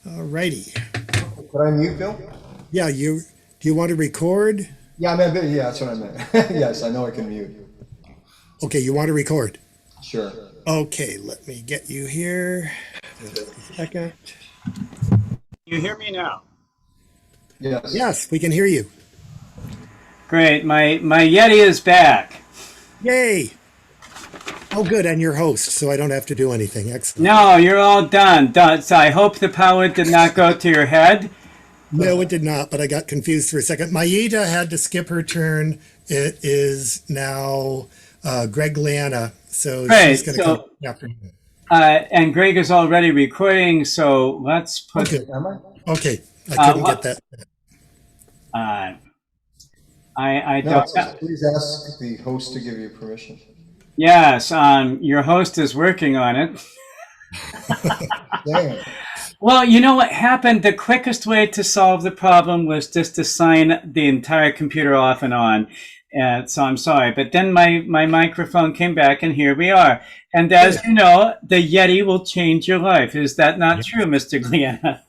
All righty. Could I mute, Bill? Yeah, do you want to record? Yeah, I meant, yeah, that's what I meant. Yes, I know I can mute. Okay, you want to record. Sure. Okay, let me get you here. Just a second. You hear me now? Yes. Yes, we can hear you. Great. My Yeti is back. Yay! Oh, good, and your host, so I don't have to do anything. Excellent. No, you're all done. Done. So I hope the power did not go to your head. No, it did not, but I got confused for a second. Maida had to skip her turn. It is now Greg Liana, so Great. she's going to come after him. And Greg is already recording, so let's put. Okay. Am I? Okay, I couldn't get that. I No, don't. please ask the host to give you permission. Yes, your host is working on it. Damn. Well, you know what happened? The quickest way to solve the problem was just to sign the entire computer off and on. So I'm sorry. But then my microphone came back, and here we are. And as you know, the Yeti will change your life. Is that not true, Mr. Gliana?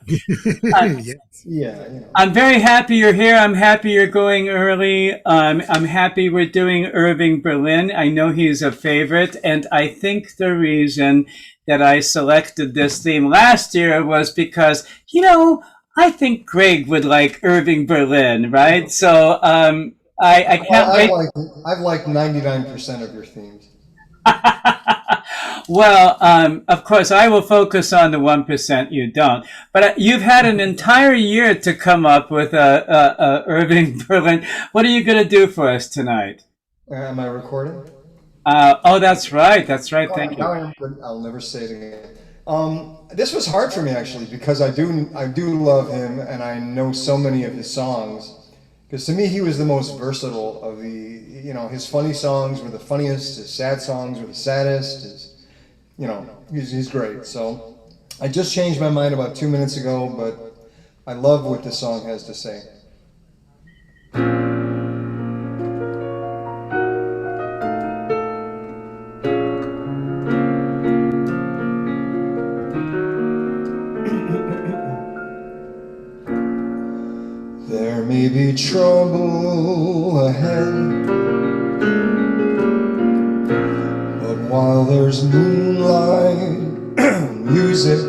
Yes. Yeah, you know. I'm very happy you're here. I'm happy you're going early. I'm happy we're doing Irving Berlin. I know he's a favorite. And I think the reason that I selected this theme last year was because, I think Greg would like Irving Berlin, right? So I can't wait. I've liked 99% of your themes. Well, of course, I will focus on the 1% you don't. But you've had an entire year to come up with Irving Berlin. What are you going to do for us tonight? Am I recording? Oh, that's right. That's right. Thank Now you. I am good. I'll never say it again. This was hard for me actually because I do love him and I know so many of his songs. Because to me, he was the most versatile of his funny songs were the funniest, his sad songs were the saddest. He's great. So I just changed my mind about 2 minutes ago, but I love what this song has to say. There may be trouble ahead, but while there's moonlight, music,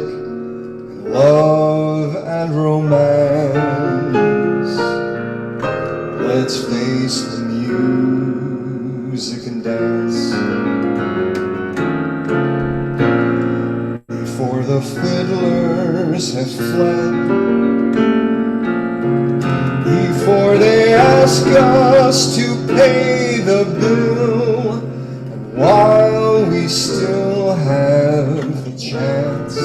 love, and romance, let's face the music and dance. Before the fiddlers have fled, before they ask us to pay the bill, and while we still have the chance,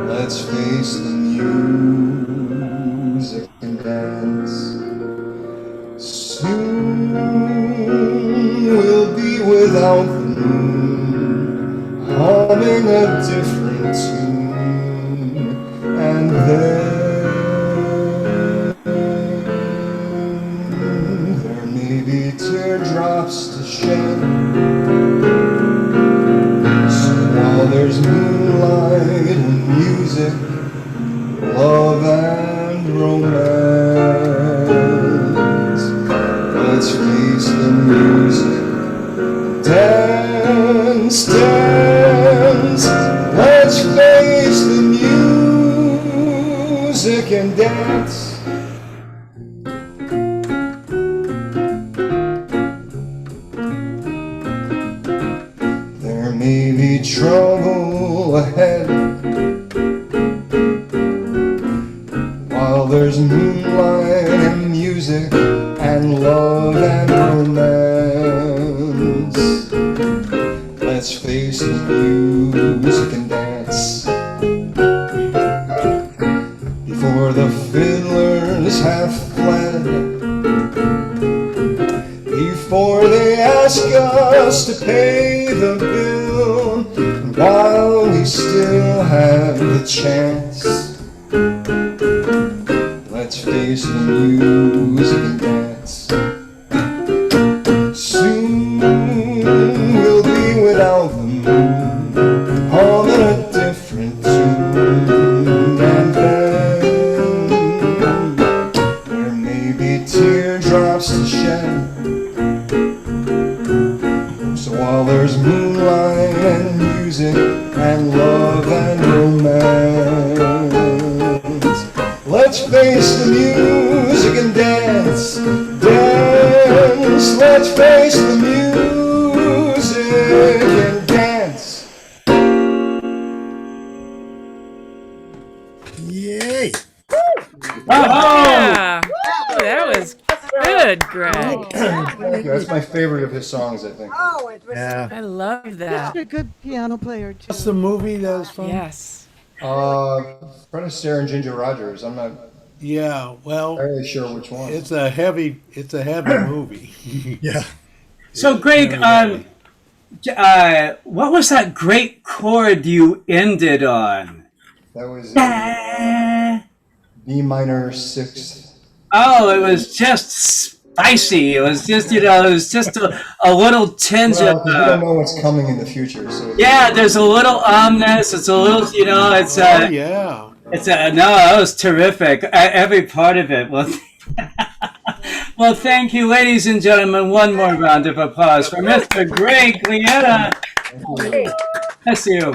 let's face the music and dance. Soon we'll be without the moon, humming a different tune, and then teardrops to shed. So while there's moonlight and music, love and romance, let's face the music, dance, dance. Let's face the music and dance. Maybe trouble ahead, while there's moonlight and music and love and romance. Let's face the music and dance. Before the fiddlers have fled, before they ask us to pay the bill, and while we still have the chance, let's face the music and dance. Soon we'll be without the moon, humming a different tune, music and love and romance. Let's face the music and dance, dance. Let's face the music and dance. Yay! Yeah. That was good, Greg. Thank you. That's my favorite of his songs, I think. Oh, it was Yeah. I love that. a good piano player too. What's the movie that was from? Yes. Fred Astaire and Ginger Rogers. I'm not Yeah, well, entirely sure which one. it's a heavy movie. Yeah. So, Greg, what was that great chord you ended on? That was B minor sixth. Oh, it was just spicy. It was just, it was just a little tinge Well, of, we don't know what's coming in the future, so yeah, there's a little ominous. It's a little, it's Oh yeah. no, that was terrific. Every part of it. Well, well, thank you, ladies and gentlemen. One more round of applause for Mr. Greg Glietta. Bless you.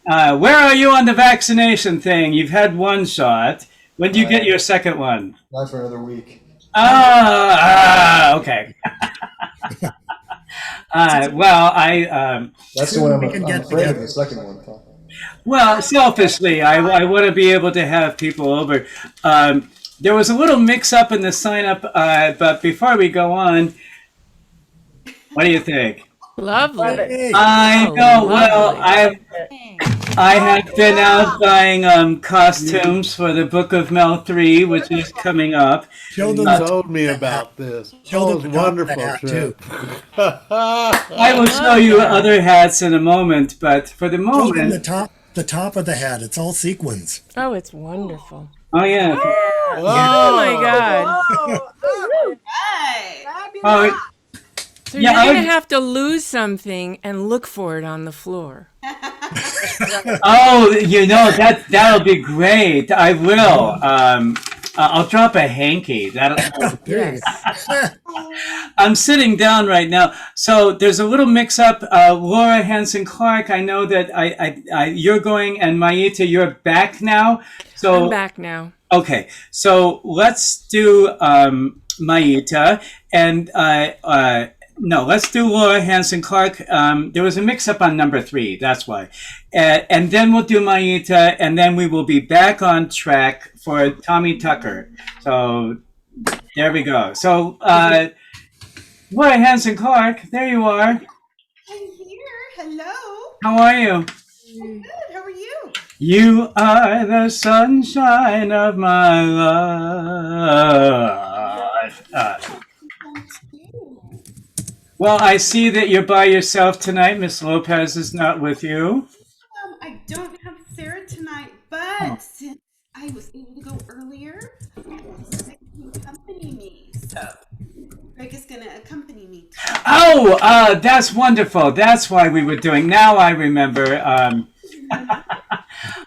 Where are you on the vaccination thing? You've had one shot. When do you get your second one? not for another week. Okay. Well, That's the one I'm can get afraid of, together. the second one. Paul. well, selfishly, I want to be able to have people over. There was a little mix-up in the sign-up, but before we go on, what do you think? Lovely. Hey. I Oh, know. Well, lovely. I have been out buying costumes for the Book of Mel 3, which is coming up. Show You them told me about this. Show Oh, them it was the top of the wonderful hat, trip. I will show you other hats in a moment, but for the Show them moment, the top of the hat. It's all sequins. Oh, it's wonderful. oh yeah, Oh my God. oh So Yeah, you're going I- to have to lose something and look for it on the floor. oh, that'll be great. I will. I'll drop a hanky. That'll. Yes. I'm sitting down right now, so there's a little mix-up. Laura Hanson Clark, I know that you're going, and Maita, you're back now. So I'm back now. okay, so let's do Maita, and no, let's do Laura Hanson Clark. There was a mix-up on number 3, that's why. And then we'll do Maita, and then we will be back on track for Tommy Tucker. So there we go. So Laura Hanson Clark, there you are. I'm here. Hello. How are you? I'm good. How are you? You are the sunshine of my life. Well, I see that you're by yourself tonight. Miss Lopez is not with you. I don't have Sarah tonight, but since I was able to go earlier, Greg can accompany me. So Greg is going to accompany me. Oh, that's wonderful. That's why we were doing. Now I remember.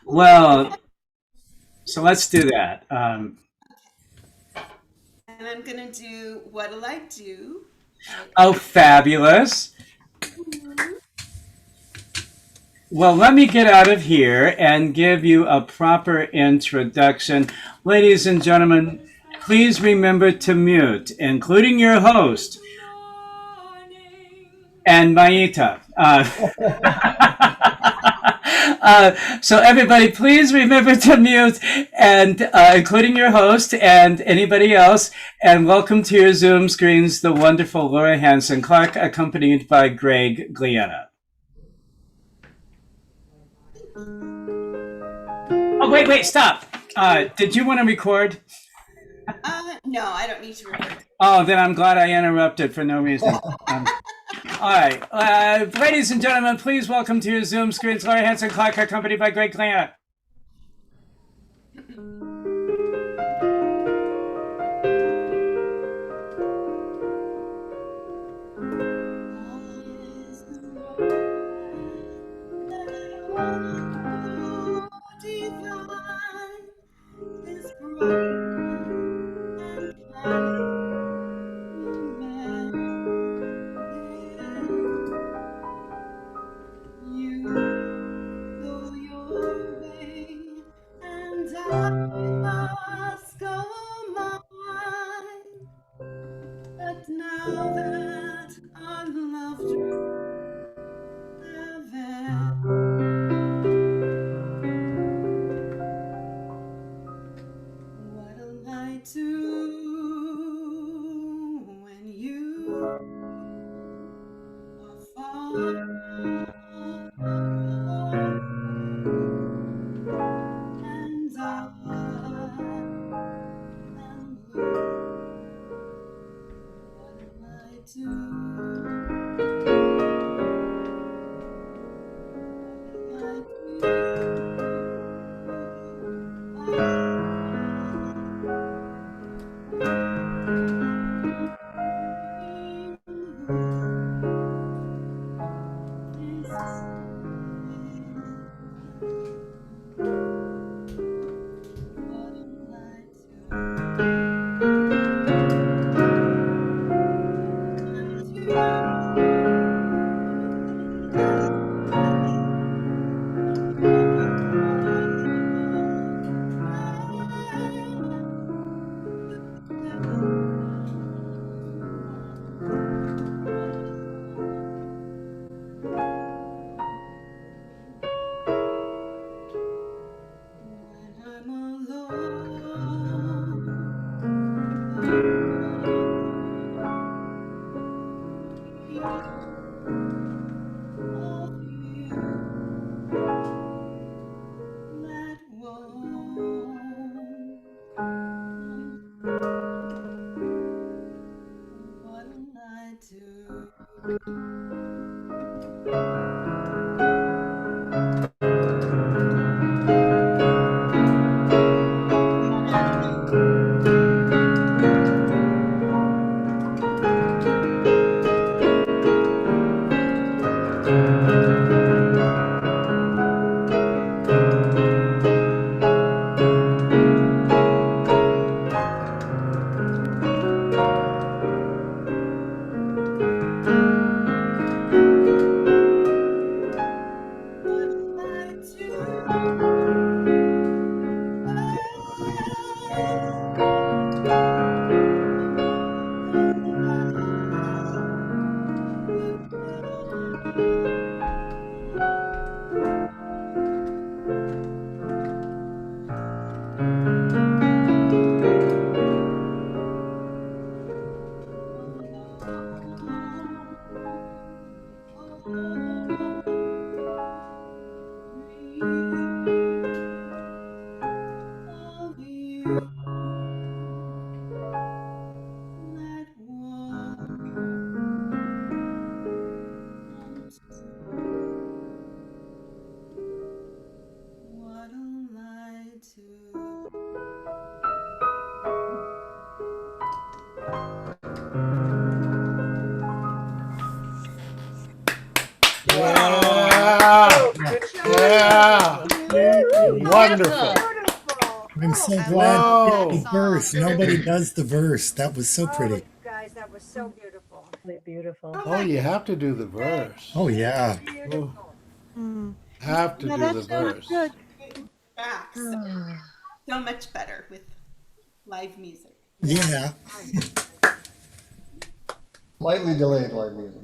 Well, so let's do that. And I'm going to do What'll I Do? Oh, fabulous. Well, let me get out of here and give you a proper introduction. Ladies and gentlemen, please remember to mute, including your host and Maita. So everybody, please remember to mute, and including your host and anybody else. And welcome to your Zoom screens, the wonderful Laura Hanson Clark, accompanied by Greg Glietta. Oh, wait, stop. Did you want to record? No, I don't need to record. Oh, then I'm glad I interrupted for no reason. All right. Ladies and gentlemen, please welcome to your Zoom screens, Laura Hanson Clark, accompanied by Greg Glietta. You Yeah. Wonderful. I'm so glad Whoa. you did the verse. Nobody does the verse. That was so pretty. Guys, that was so beautiful. Beautiful. Oh, you have to do the verse. Oh yeah. Oh, have to do the verse. Back, so much better with live music. Yeah. Slightly delayed live music.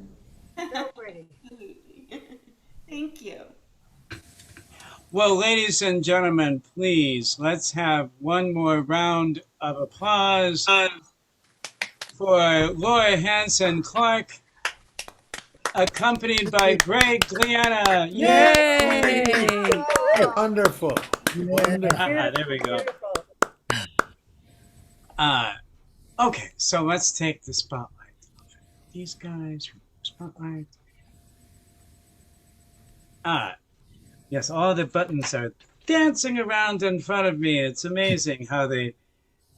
So pretty. Thank you. Well, ladies and gentlemen, please, let's have one more round of applause for Laura Hansen Clark, accompanied by Greg Gliana. Yay! Wonderful. Wonderful. There we go. Okay, so let's take the spotlight. These guys from the spotlight. Yes, all the buttons are dancing around in front of me. It's amazing how they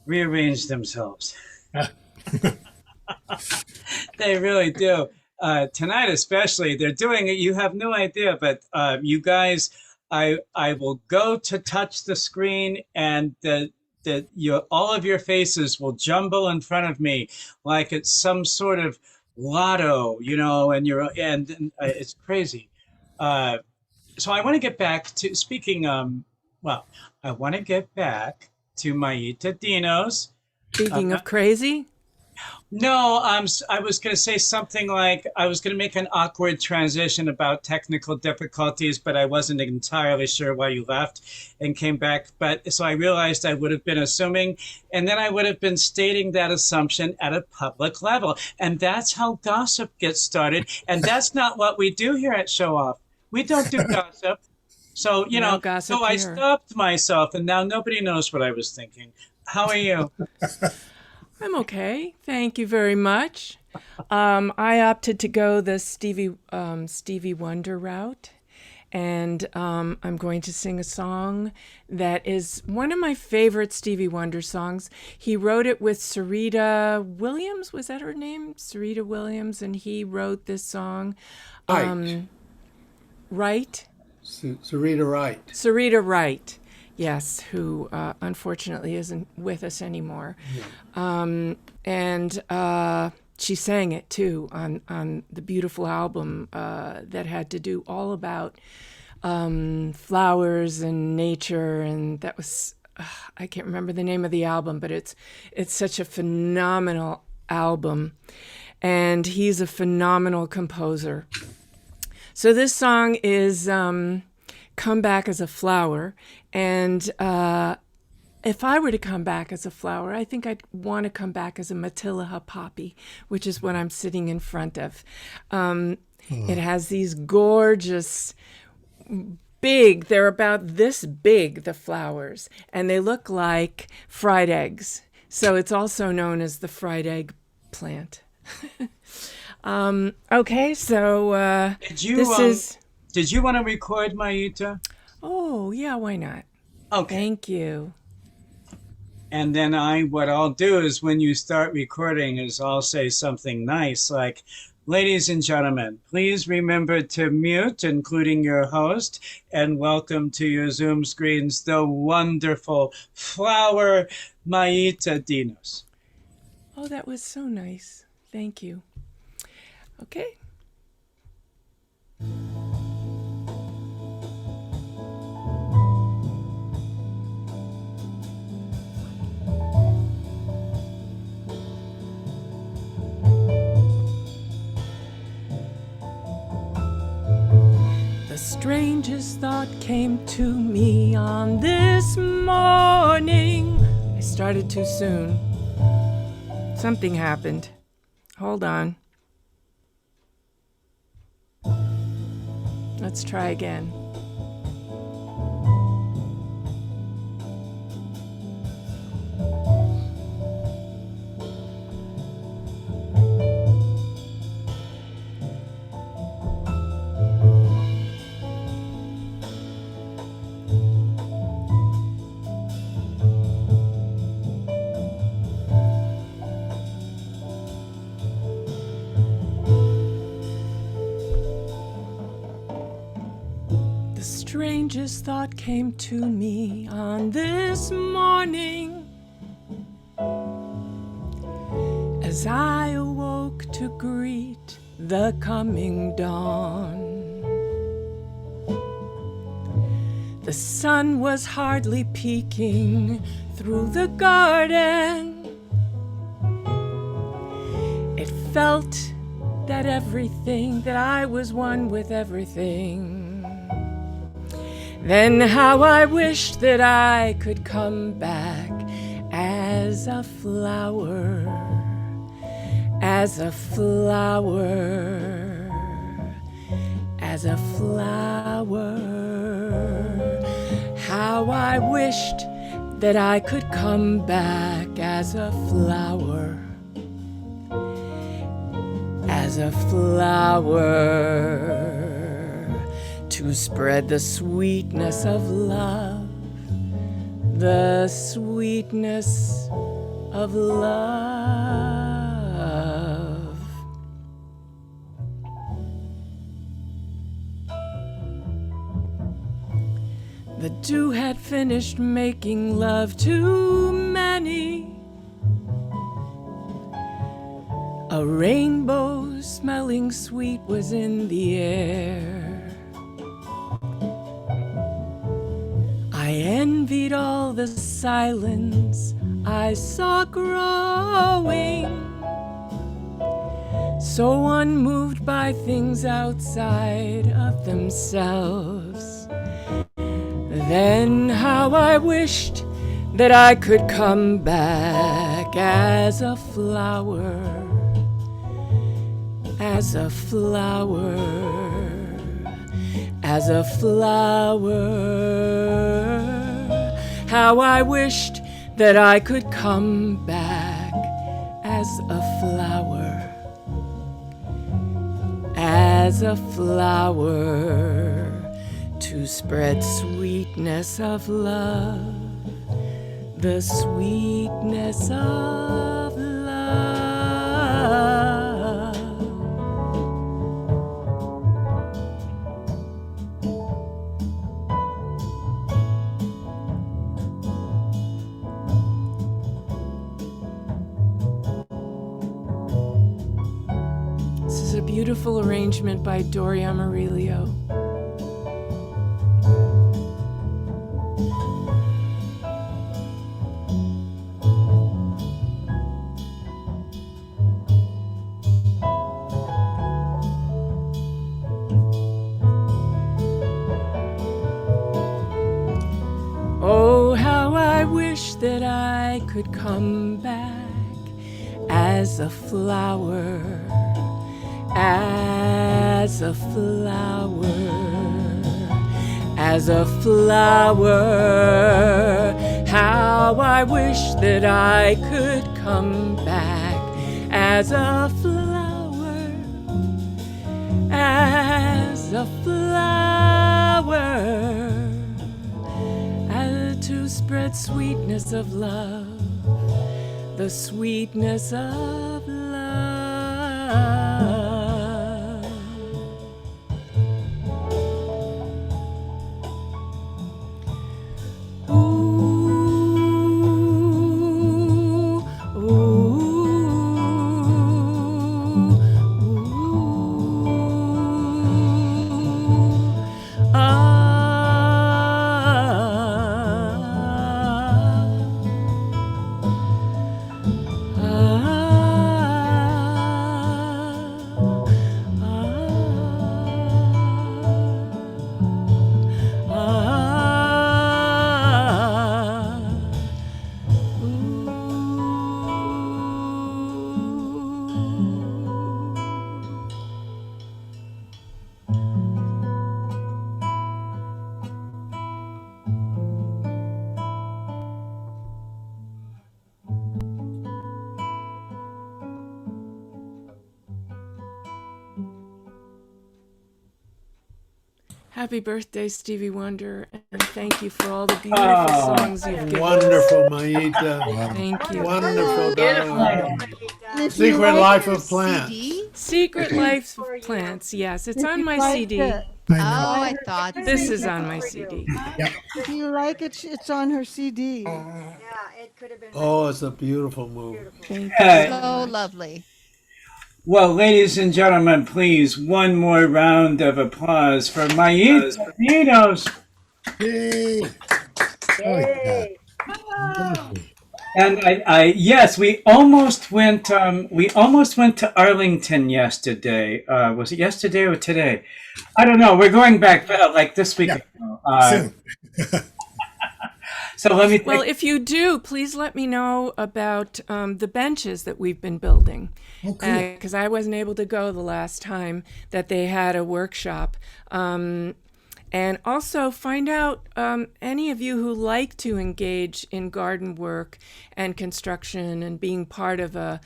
rearrange themselves. They really do. Tonight especially, they're doing it. You have no idea, but you guys, I will go to touch the screen, and all of your faces will jumble in front of me like it's some sort of lotto, and it's crazy. So I want to get back to speaking. I want to get back to Mayita Dinos. Speaking of crazy, No, I was going to say something like I was going to make an awkward transition about technical difficulties, but I wasn't entirely sure why you left and came back. But so I realized I would have been assuming, and then I would have been stating that assumption at a public level. And that's how gossip gets started. And that's not what we do here at Show Off. We don't do gossip. So, No gossip so I here. stopped myself, and now nobody knows what I was thinking. How are you? I'm okay. Thank you very much. I opted to go the Stevie Wonder route, and I'm going to sing a song that is one of my favorite Stevie Wonder songs. He wrote it with Sarita Williams. Was that her name? Sarita Williams, and he wrote this song. Right? Sarita Wright. Sarita Wright. Yes, who unfortunately isn't with us anymore. And she sang it too on the beautiful album that had to do all about flowers and nature, and that was I can't remember the name of the album, but it's such a phenomenal album, and he's a phenomenal composer. So this song is Come Back as a Flower, and if I were to come back as a flower, I think I'd want to come back as a Matilaha poppy, which is what I'm sitting in front of. It has these gorgeous, big, they're about this big, the flowers, and they look like fried eggs. So it's also known as the fried egg plant. Okay, so Did you want to record Mayita? Oh, yeah, why not? Okay. Thank you. And then what I'll do is when you start recording is I'll say something nice like, ladies and gentlemen, please remember to mute, including your host, and welcome to your Zoom screens, the wonderful flower Mayita Dinos. Oh, that was so nice. Thank you. Okay. The strangest thought came to me on this morning. I started too soon. Something happened. Hold on. Let's try again. strangest thought came to me on this morning as I awoke to greet the coming dawn. The sun was hardly peeking through the garden. It felt that I was one with everything. Then how I wished that I could come back as a flower, as a flower, as a flower. How I wished that I could come back as a flower, as a flower, to spread the sweetness of love, the sweetness of love. The dew had finished making love to many. A rainbow smelling sweet was in the air. I envied all the silence I saw growing, so unmoved by things outside of themselves. Then how I wished that I could come back as a flower, as a flower, as a flower. How I wished that I could come back as a flower, as a flower, to spread sweetness of love, the sweetness of love. This is a beautiful arrangement by Doria Murillo. That I could come back as a flower, as a flower, as a flower. How I wish that I could come back as a flower, as a flower, to spread sweetness of love, the sweetness of love. Happy birthday, Stevie Wonder, and thank you for all the beautiful songs you've given us. Wonderful, Maita. Thank you. Wonderful, darling. Secret Life of Plants. Secret Life of Plants, yes. It's on my CD. I Oh, know. I thought This so. is on my For you. CD. Yep. Do you like it? It's on her CD. Yeah, it could have been Oh, it's a beautiful movie. beautiful. Thank you Uh, so So much. lovely. well, ladies and gentlemen, please, one more round of applause for Mayitos. Yay. Oh, yeah. Yay! Oh, And I yes, we almost went to Arlington yesterday. Was it yesterday or today? I don't know. We're going back like this week. Yeah. Uh, Soon. so let me. Well, if you do, please let me know about the benches that we've been building. Oh, cool. Because I wasn't able to go the last time that they had a workshop. And also find out any of you who like to engage in garden work and construction and being part of a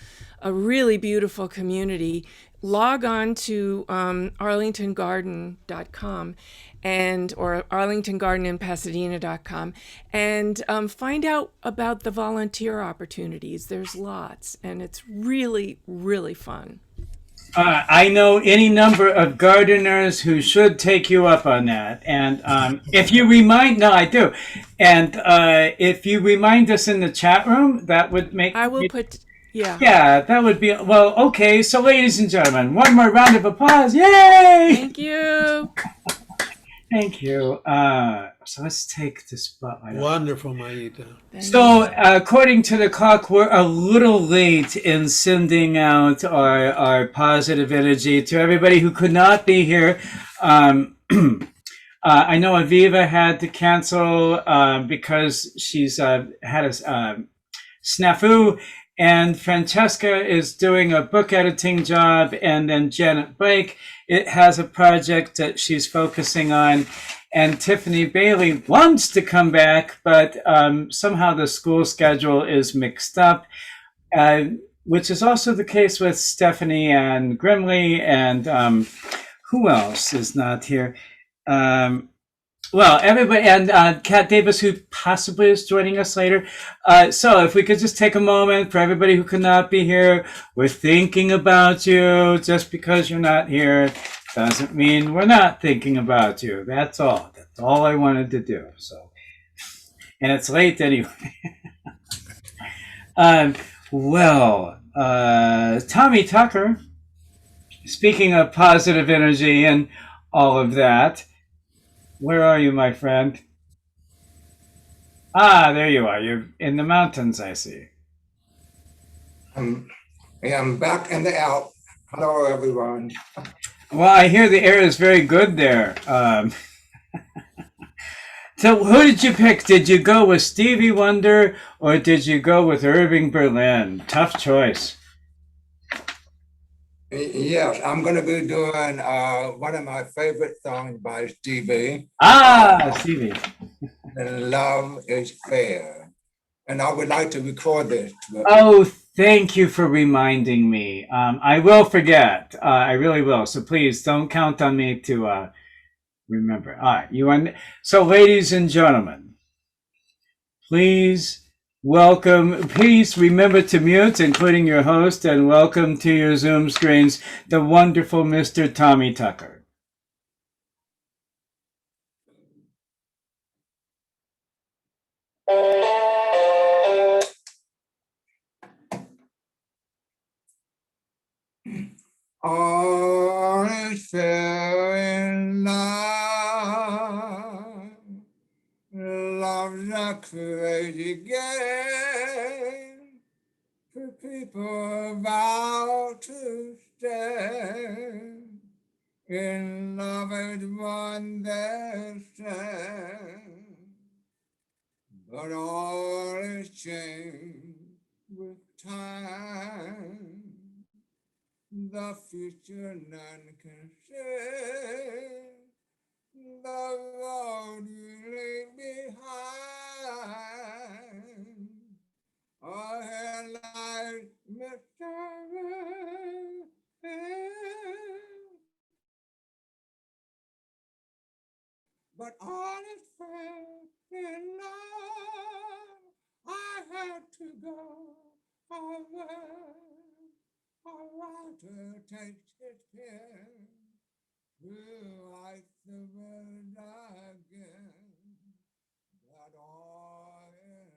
really beautiful community, log on to arlingtongarden.com or arlingtongardeninpasadena.com and find out about the volunteer opportunities. There's lots, and it's really, really fun. I know any number of gardeners who should take you up on that. And if you I do. And if you remind us in the chat room, that would make. I will put, yeah. Yeah, that would be well. Okay, so ladies and gentlemen, one more round of applause! Yay! Thank you. Thank you. So let's take the spotlight off. Wonderful, Maita. So, according to the clock, we're a little late in sending out our positive energy to everybody who could not be here. I know Aviva had to cancel because she's had a snafu, and Francesca is doing a book editing job, and then Janet Blake has a project that she's focusing on. And Tiffany Bailey wants to come back, but somehow the school schedule is mixed up, which is also the case with Stephanie and Grimley, and who else is not here? Well, everybody, and Kat Davis, who possibly is joining us later. So if we could just take a moment for everybody who could not be here, we're thinking about you. Just because you're not here doesn't mean we're not thinking about you. That's all. That's all I wanted to do. So, and it's late anyway. Tommy Tucker, speaking of positive energy and all of that, where are you, my friend? Ah, there you are. You're in the mountains, I see. I'm back in the Alps. Hello, everyone. Well, I hear the air is very good there. So who did you pick? Did you go with Stevie Wonder or did you go with Irving Berlin? Tough choice. Yes, I'm going to be doing one of my favorite songs by Stevie. Stevie. Love is Fair. And I would like to record this. Oh, thank you for reminding me. I will forget. I really will. So please don't count on me to remember. All right. So ladies and gentlemen, please remember to mute, including your host, and welcome to your Zoom screens, the wonderful Mr. Tommy Tucker. All is fair in love. Love's a crazy game. For people vow to stay. In love is one they say. But all is changed with time. The future none can say. The road you leave behind. All her life mystery. But all is fair in love. I had to go away. A writer takes his pen. Will I the world again, that all in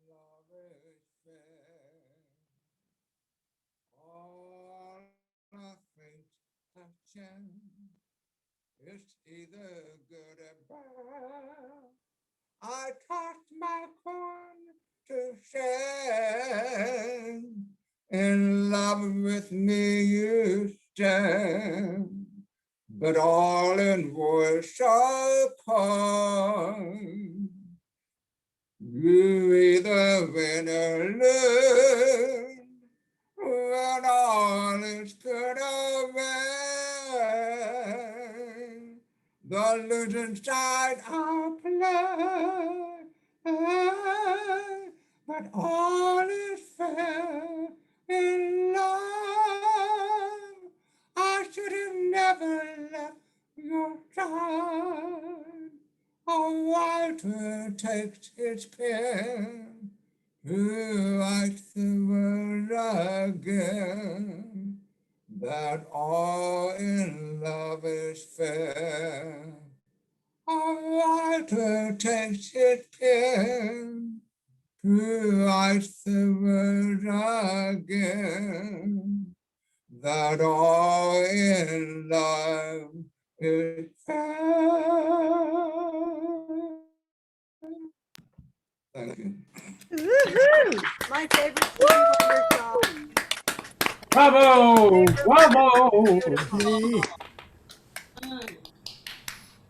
love is fair. All a faint of chance, it's either good or bad. I tossed my coin to share. In love with me you stand, but all in voice apart. You either win or lose, when all is good or bad. The losing side I play, but all is fair in love. I should have never left your side. A writer takes his pen to write the world again, that all in love is fair. A writer takes his pen to write the world again, that all in love is fair. Thank you. Woohoo! My favorite Stevie Wonder song. Bravo! Bravo! Yay.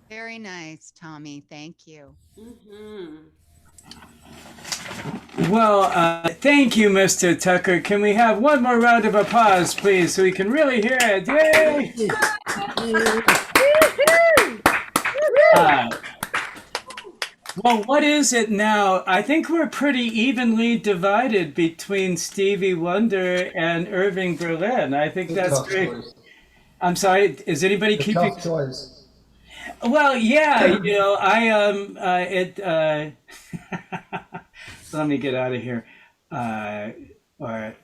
Very nice, Tommy. Thank you. Well, thank you, Mr. Tucker. Can we have one more round of applause, please, so we can really hear it? Yay! Well, what is it now? I think we're pretty evenly divided between Stevie Wonder and Irving Berlin. I think that's great. I'm sorry. Is anybody keeping? Tough choice. Well, yeah. Let me get out of here. All right.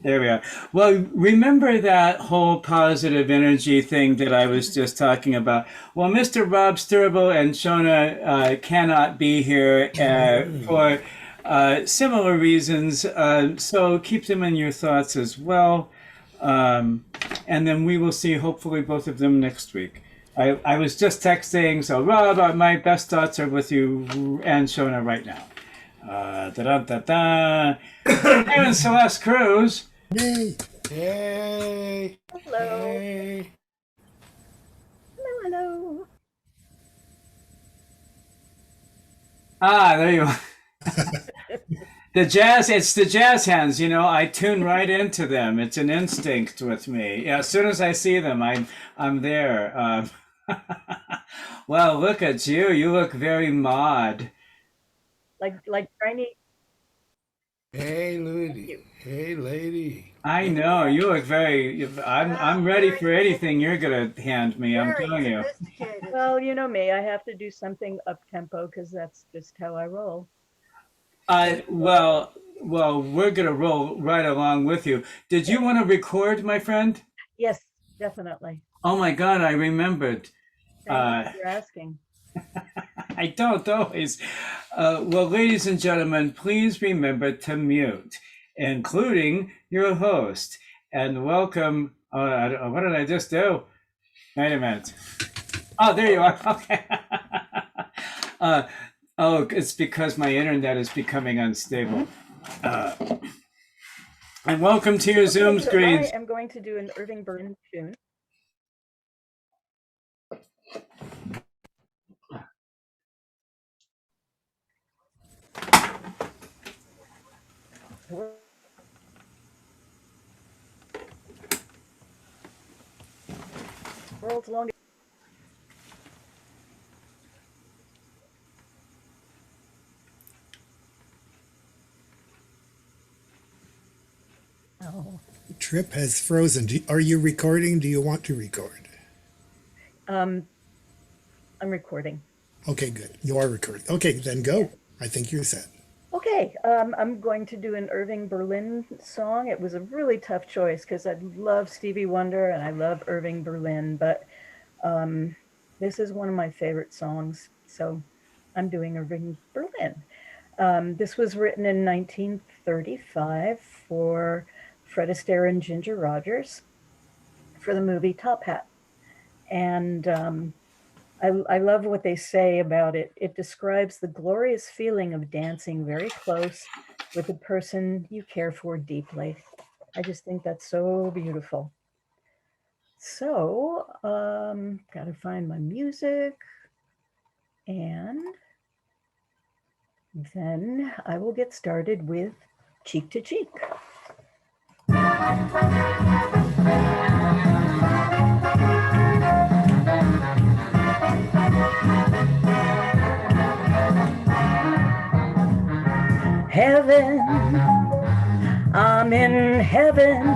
There we are. Well, remember that whole positive energy thing that I was just talking about? Well, Mr. Rob Sturble and Shona cannot be here for similar reasons, so keep them in your thoughts as well. And then we will see, hopefully, both of them next week. I was just texting, so Rob, my best thoughts are with you and Shona right now. Aaron Celeste Cruz. Yay. Yay! Hello. Yay! Hello. There you are. It's the jazz hands, I tune right into them. It's an instinct with me. Yeah, as soon as I see them, I'm there. Well, look at you. You look very mod. Like tiny. Hey, lady. Hey, lady. I know you look very. I'm ready for anything you're gonna hand me. I'm telling you. Well, you know me. I have to do something up tempo because that's just how I roll. Well, we're gonna roll right along with you. Did you want to record, my friend? Yes, definitely. Oh my God, I remembered. Thank you for asking. I don't always. Well, ladies and gentlemen, please remember to mute, including your host, and welcome. What did I just do? Wait a minute. Oh, there you are. Okay. It's because my internet is becoming unstable. And welcome to your Zoom screens. I am going to do an Irving Berlin tune. World's longest. Oh. Trip has frozen. Are you recording? Do you want to record? I'm recording. Okay, good. You are recording. Okay, then go. I think you're set. Okay, I'm going to do an Irving Berlin song. It was a really tough choice because I love Stevie Wonder and I love Irving Berlin, but This is one of my favorite songs, so I'm doing Irving Berlin. This was written in 1935 for Fred Astaire and Ginger Rogers for the movie Top Hat. And I love what they say about it. It describes the glorious feeling of dancing very close with the person you care for deeply. I just think that's so beautiful. So, gotta find my music, and then I will get started with Cheek to Cheek. Heaven, I'm in heaven,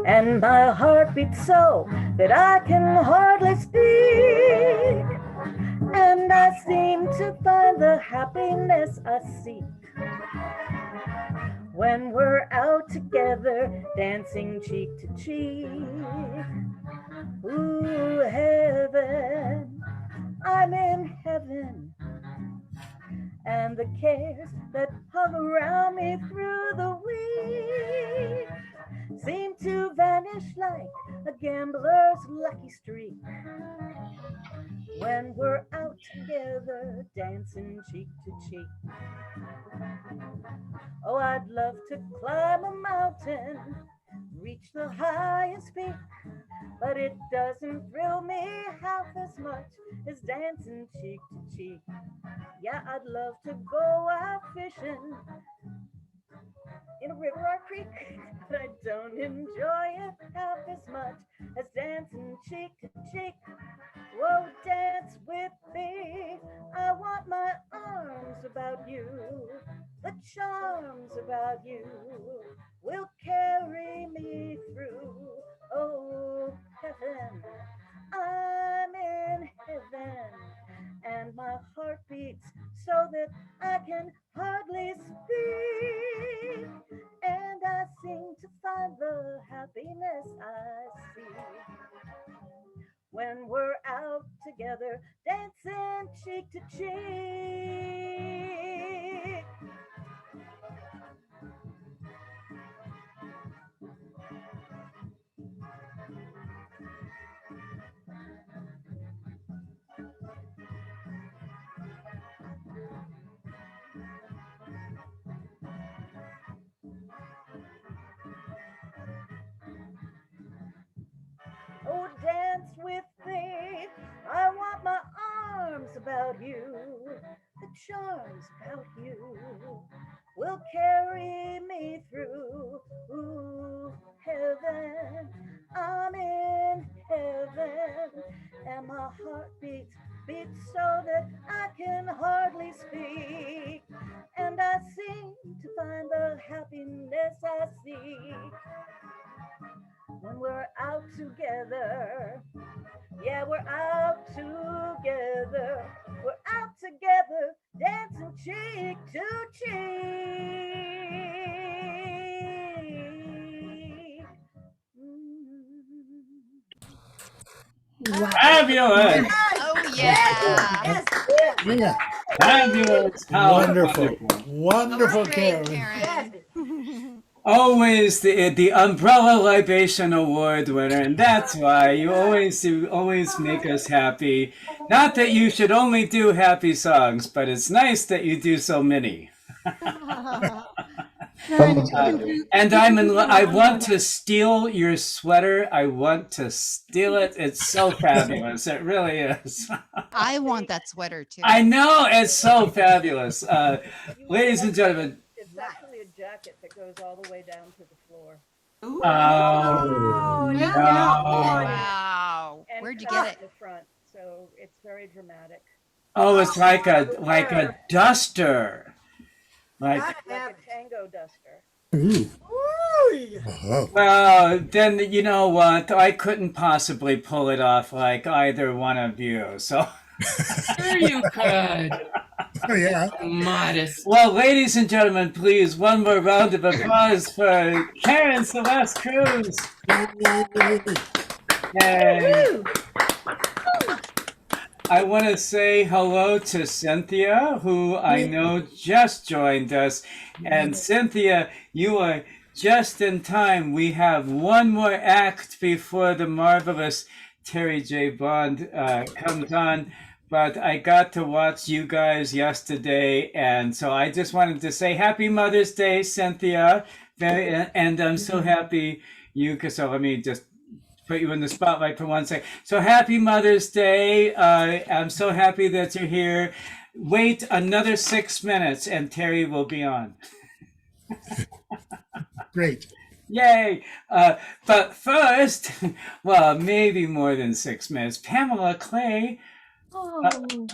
and my heart beats so that I can hardly speak, and I seem to find the happiness I seek when we're out together, dancing cheek to cheek. Ooh, heaven, I'm in heaven, and the cares that hung around me through the week seem to vanish like a gambler's lucky streak when we're out together, dancing cheek to cheek. Oh, I'd love to climb a mountain, reach the highest peak, but it doesn't thrill me half as much as dancing cheek to cheek. Yeah, I'd love to go out fishing in a river or creek, but I don't enjoy it half as much as dancing cheek to cheek. Whoa, dance with me. I want my arms about you. The charms about you will carry me through. Oh, heaven, I'm in heaven, and my heart beats so that I can hardly speak, and I seem to find the happiness I see when we're out together, dancing cheek to cheek. Oh, dance with me. I want my arms about you. The charms about you will carry me through. Ooh, heaven, I'm in heaven, and my heart beats so that I can hardly speak, and I seem to find the happiness I seek when we're out together. Yeah, we're out together. We're out together, dancing cheek to cheek. Wow. Fabulous! Oh, yeah. Yes, Yeah. Fabulous! How Wonderful. wonderful. Wonderful, Great, Karen. Karen. Always the Umbrella Libation Award winner, and that's why you always make us happy. Not that you should only do happy songs, but it's nice that you do so many. Karen, And I want to steal your sweater. I want to steal it. It's so fabulous. It really is. I want that sweater too. I know, it's so fabulous. Ladies and gentlemen. it's actually a jacket that goes all the way down to the floor. Ooh. Oh, yeah. no. Wow. And Where'd you cut get in the front, so it's very dramatic. Oh, it's like a duster. Like, Like a tango duster. Ooh. Ooh. Oh. well, then you know what? I couldn't possibly pull it off like either one of you. So, Sure you could. Oh, yeah. Modest. well, ladies and gentlemen, please one more round of applause for Karen Celeste Cruz. Yay. Woo! I want to say hello to Cynthia, who I know just joined us. And Cynthia, you are just in time. We have one more act before the marvelous Terry J. Bond comes on. But I got to watch you guys yesterday, and so I just wanted to say Happy Mother's Day, Cynthia. And I'm so happy so let me just put you in the spotlight for one second. So happy Mother's Day. I'm so happy that you're here. Wait another 6 minutes and Terry will be on. Great. Yay. But first, well, maybe more than 6 minutes. Pamela Clay. Oh,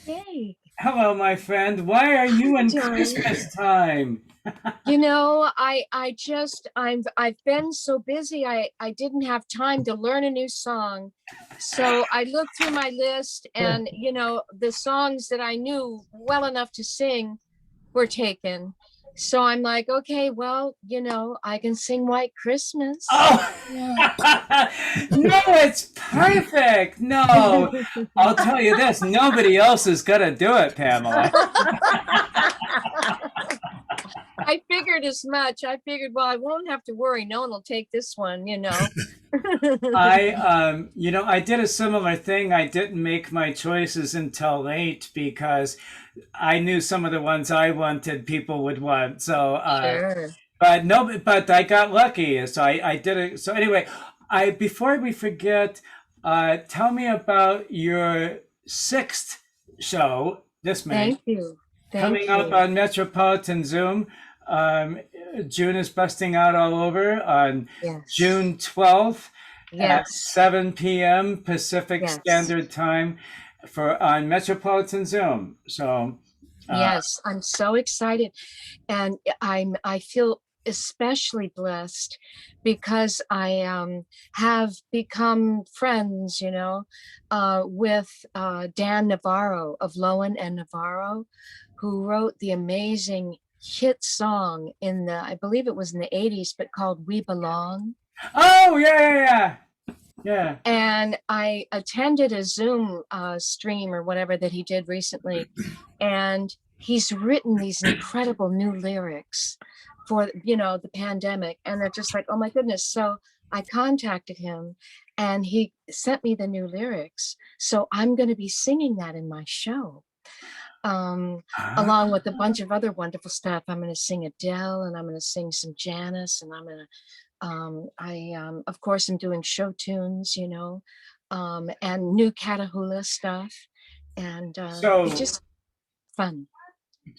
yay. Hello, my friend. Why are you in Darn. Christmas time? You know, I've been so busy, I didn't have time to learn a new song. So I looked through my list and, you know, the songs that I knew well enough to sing were taken. So I'm like, okay, well, you know, I can sing White Christmas. Oh, no, it's perfect. No, I'll tell you this, nobody else is going to do it, Pamela. I figured as much. I figured, well, I won't have to worry. No one will take this one, you know. I did a similar thing. I didn't make my choices until late because I knew some of the ones I wanted people would want. So, Sure. but I got lucky. So I did it. So anyway, before we forget, tell me about your 6th show this May. Thank you. Coming up on Metropolitan Zoom. June is busting out all over on June 12th at 7 p.m. Pacific Standard Time on Metropolitan Zoom. So yes, I'm so excited, and I feel especially blessed because I have become friends, you know, with Dan Navarro of Lowen and Navarro, who wrote the amazing hit song I believe it was in the 80s, but called We Belong. Oh, yeah. And I attended a Zoom stream or whatever that he did recently, and he's written these incredible new lyrics for, you know, the pandemic, and they're just like, oh my goodness. So I contacted him and he sent me the new lyrics. So I'm going to be singing that in my show. Along with a bunch of other wonderful stuff. I'm going to sing Adele, and I'm going to sing some Janice, and I'm going to, of course, I'm doing show tunes, you know, and new Catahoula stuff, and it's just fun.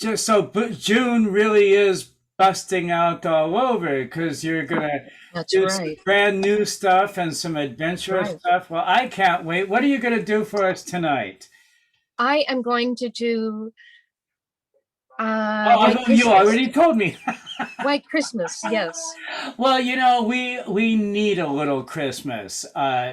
But June really is busting out all over because you're going to do some brand new stuff and some adventurous stuff. Well, I can't wait. What are you going to do for us tonight? I am going to do you already told me. White Christmas, yes. Well, you know, we need a little Christmas.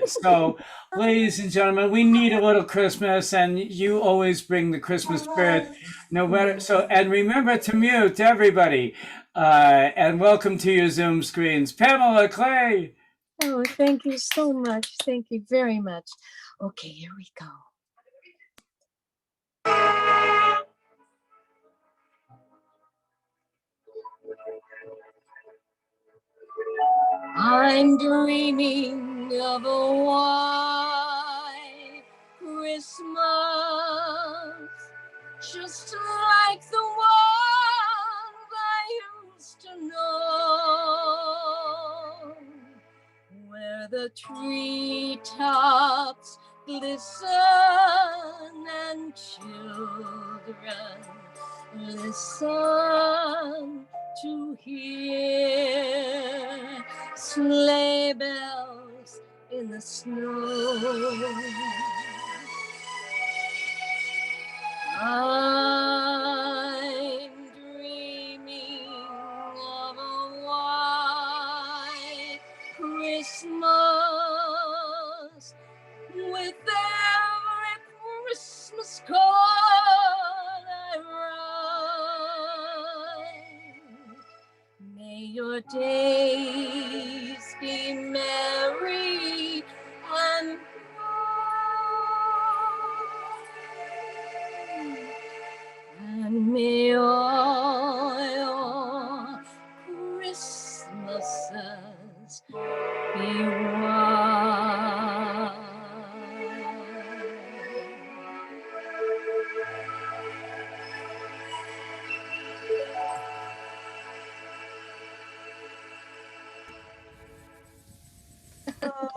So, ladies and gentlemen, we need a little Christmas, and you always bring the Christmas spirit. No matter and remember to mute everybody. And welcome to your Zoom screens, Pamela Clay. Oh, thank you so much. Thank you very much. Okay, here we go. I'm dreaming of a white Christmas, just like the one I used to know, where the treetops glisten and children listen to hear sleigh bells in the snow. I'm dreaming of a white Christmas with every Christmas card I write. May your days be merry and bright.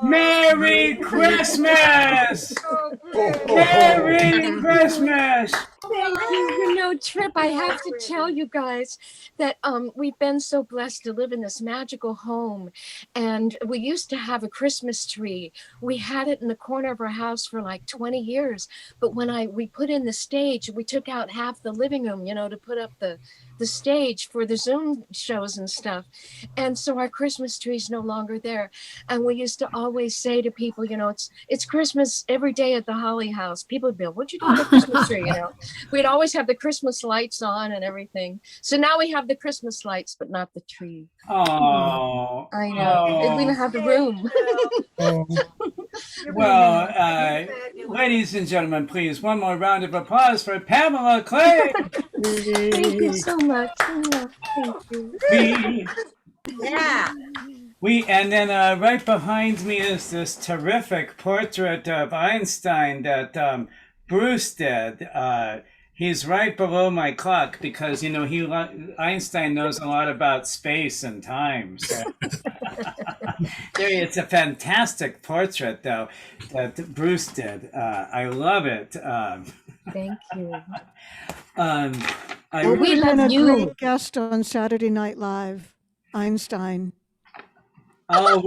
Merry Christmas! Merry Christmas! Thank you. You know, Trip, I have to tell you guys that we've been so blessed to live in this magical home. And we used to have a Christmas tree. We had it in the corner of our house for like 20 years. But when we put in the stage, we took out half the living room, you know, to put up the stage for the Zoom shows and stuff. And so our Christmas tree is no longer there. And we used to always say to people, you know, it's Christmas every day at the Holly House. People would be, what'd you do with the Christmas tree, you know? We'd always have the Christmas lights on and everything. So now we have the Christmas lights, but not the tree. Oh, I know. We don't have the room. Well, ladies and gentlemen, please, one more round of applause for Pamela Clay. Thank you so much. Thank you. And then right behind me is this terrific portrait of Einstein that Bruce did. He's right below my clock because, you know, Einstein knows a lot about space and time. So. It's a fantastic portrait, though, that Bruce did. I love it. Thank you. We had a great guest on Saturday Night Live, Einstein. Oh,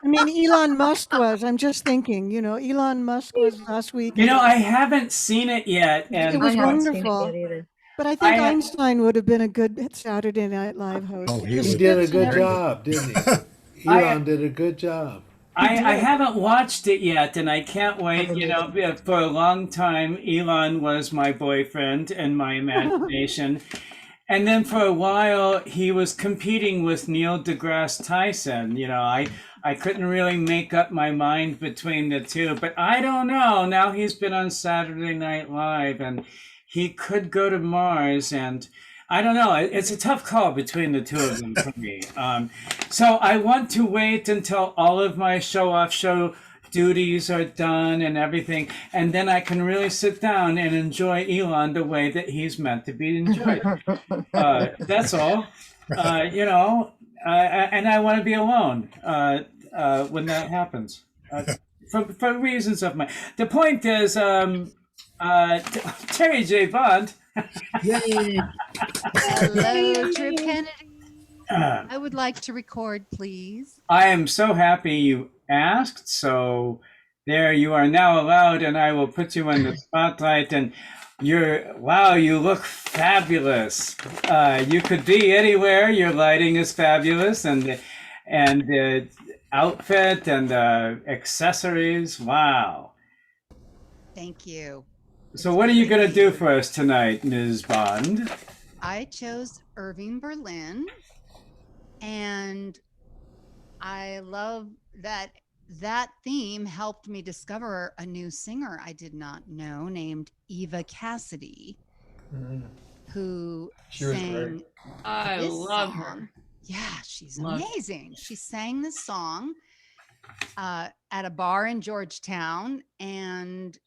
I mean, Elon Musk was. I'm just thinking, you know, Elon Musk was last week. You know, I haven't seen it yet. And it was wonderful. But I think Einstein would have been a good Saturday Night Live host. Oh, he did a good job, didn't he? Elon did a good job. I haven't watched it yet, and I can't wait. You know, for a long time, Elon was my boyfriend in my imagination. And then for a while, he was competing with Neil deGrasse Tyson. You know, I couldn't really make up my mind between the two. But I don't know. Now he's been on Saturday Night Live, and he could go to Mars. And I don't know. It's a tough call between the two of them for me. So I want to wait until all of my show duties are done and everything, and then I can really sit down and enjoy Elon the way that he's meant to be enjoyed. That's all. You know, and I want to be alone when that happens. For reasons of my. The point is, Terry J. Bond. Yay! Hello, Trip Kennedy. I would like to record, please. I am so happy you asked. So there you are now allowed, and I will put you in the spotlight. And you look fabulous. You could be anywhere. Your lighting is fabulous, and the outfit and the accessories. Wow. Thank you. So what are you going to do for us tonight, Ms. Bond? I chose Irving Berlin, and I love that theme helped me discover a new singer I did not know named Eva Cassidy, who sang. I love her. Yeah, she's amazing. She sang this song at a bar in Georgetown, and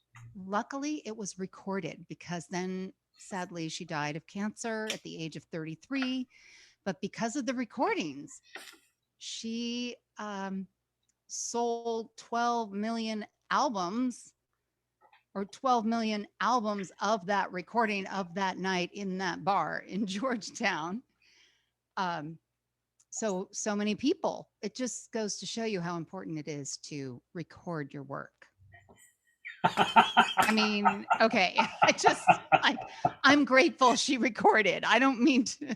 luckily it was recorded because then sadly she died of cancer at the age of 33. But because of the recordings, she sold 12 million albums of that recording of that night in that bar in Georgetown. So many people. It just goes to show you how important it is to record your work. I mean, okay. I'm grateful she recorded. I don't mean to.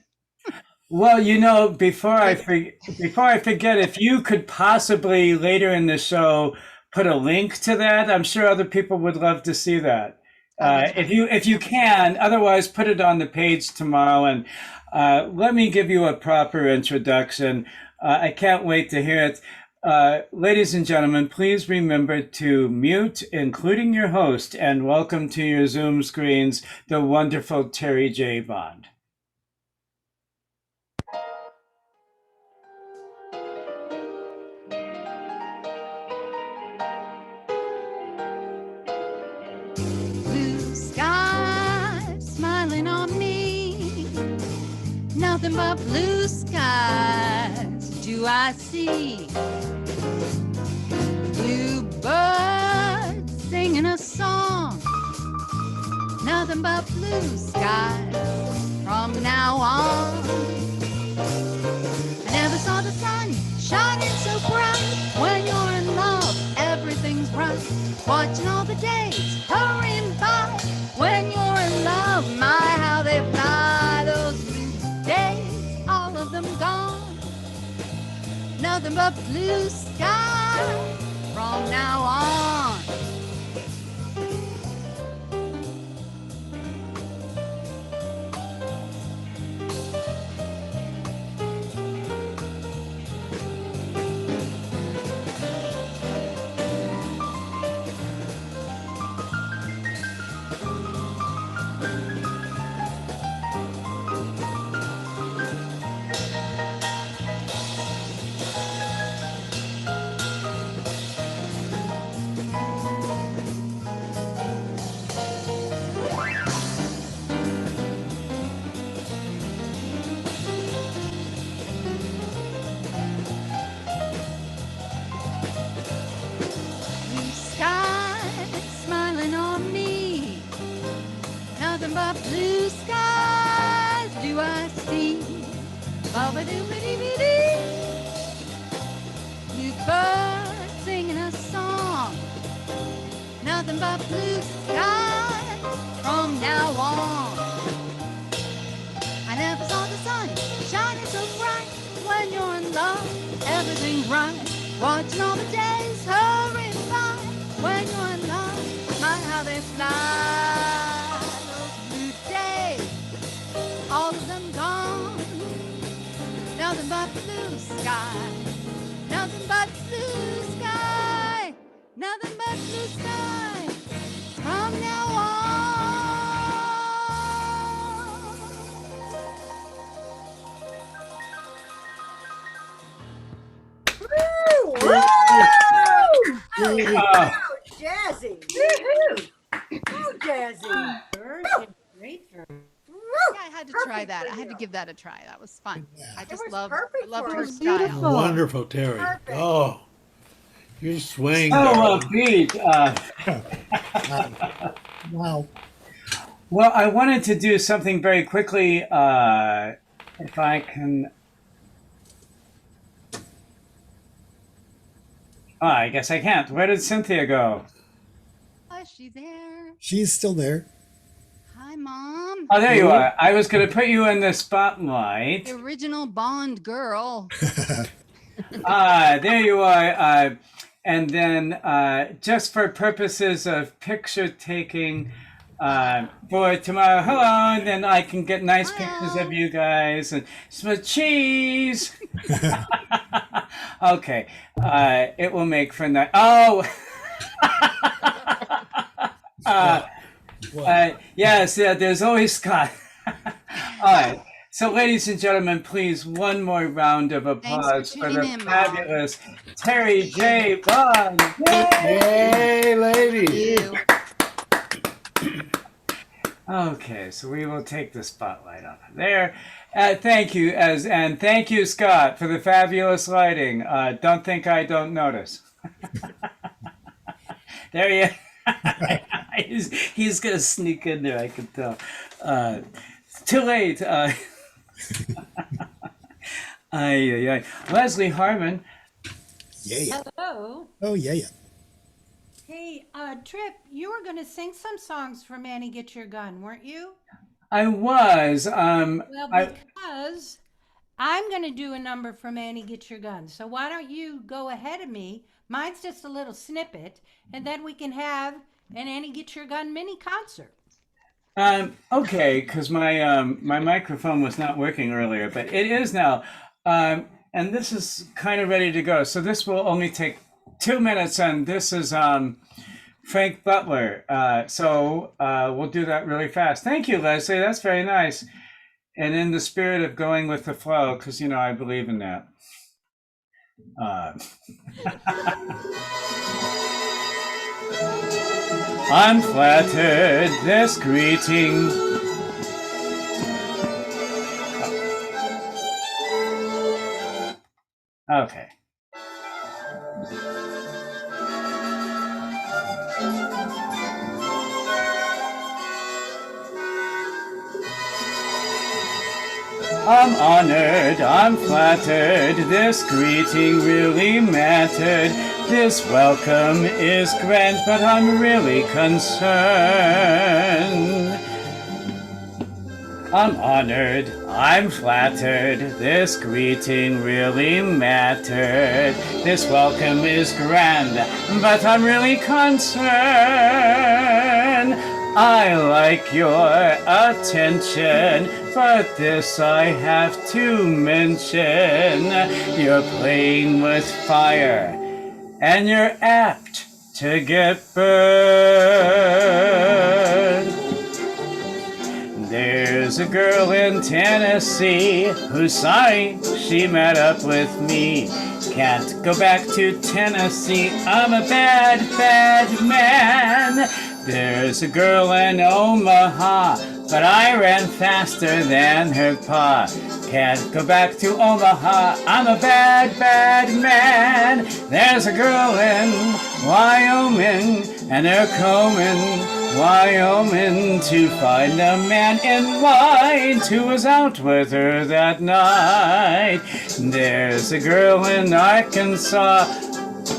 Well, you know, before I forget, if you could possibly later in the show put a link to that, I'm sure other people would love to see that. If you can, otherwise put it on the page tomorrow. And let me give you a proper introduction. I can't wait to hear it. Ladies and gentlemen, please remember to mute, including your host, and welcome to your Zoom screens, the wonderful Terry J. Bond. Blue sky smiling on me, nothing but blue skies do I see. birds singing a song, nothing but blue skies from now on. I never saw the sun shining so bright. When you're in love, everything's right. Watching all the days hurrying by. When you're in love, my, how they fly. Those blue days, all of them gone. Nothing but blue sky from now on. Blue sky smiling on me. Nothing but blue skies do I see. Ba-ba-doo-ba-dee-ba-dee. Blue birds singing a song. Nothing but blue skies from now on. I never saw the sun shining so bright. When you're in love, everything's right. Watching all the days hurry by. When you're in love, my, how they fly. Those blue days, all of them gone. Nothing but blue sky. Nothing but blue sky. Nothing but blue sky. From now on. Oh, Jazzy. Woo-hoo. Oh, Jazzy. Great for Yeah, I had to try that. I had to give that a try. That was fun. I just was loved perfect for her us. style. Beautiful. Wonderful, Terry. Perfect. Oh, you swing. so darling. upbeat. Wow. Well, I wanted to do something very quickly. If I can. Oh, I guess I can't. Where did Cynthia go? Oh, is she there? She's still there. Hi, Mom. Oh, there you are. I was going to put you in the spotlight. The original Bond girl. There you are. And then, just for purposes of picture taking for tomorrow, hello, and then I can get nice pictures of you guys and some cheese. Okay, it will make for nice. Oh, yes, yeah, there's always Scott. All right. So, ladies and gentlemen, please, one more round of applause for the tuning in, Mom. fabulous Terry J. Bond. Yay, lady. Okay, so we will take the spotlight off of there. Thank you, and thank you, Scott, for the fabulous lighting. Don't think I don't notice. There you. He's gonna sneak in there. I can tell. Too late. Aye. Leslie Harmon. Yeah. Hello. Oh, yeah. Hey, Trip, you were going to sing some songs for Manny Get Your Gun, weren't you? I was. Well, because I'm going to do a number for Manny Get Your Gun. So why don't you go ahead of me? Mine's just a little snippet, and then we can have an Annie Get Your Gun mini concert. Okay, because my my microphone was not working earlier, but it is now. And this is kind of ready to go. So this will only take 2 minutes, and this is Frank Butler. So we'll do that really fast. Thank you, Leslie. That's very nice. And in the spirit of going with the flow, because, you know, I believe in that. Unflattered, this greeting. Okay. I'm honored, I'm flattered, this greeting really mattered. This welcome is grand, but I'm really concerned. I'm honored, I'm flattered, this greeting really mattered. This welcome is grand, but I'm really concerned. I like your attention, but this I have to mention. You're playing with fire, and you're apt to get burned. There's a girl in Tennessee who's sorry she met up with me. Can't go back to Tennessee, I'm a bad, bad man. There's a girl in Omaha, but I ran faster than her pa. Can't go back to Omaha, I'm a bad, bad man. There's a girl in Wyoming, and they're combing Wyoming to find a man in white who was out with her that night. There's a girl in Arkansas,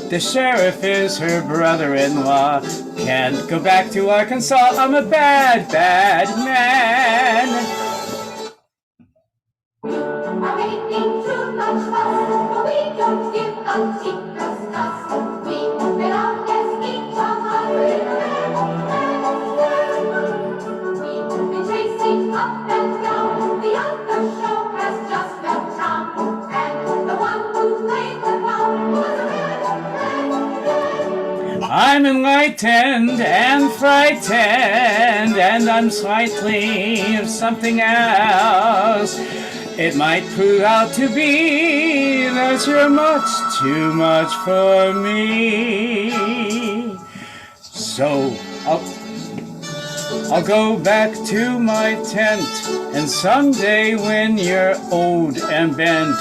the sheriff is her brother-in-law. Can't go back to Arkansas, I'm a bad, bad man. Are making too much fuss, but we don't give a tinker's fuss. We belong as each other. We will be chasing up and down. The other show has just left town, and the one who played the clown was a I'm enlightened and frightened, and I'm slightly of something else. It might prove out to be that you're much too much for me. So I'll go back to my tent, and someday when you're old and bent,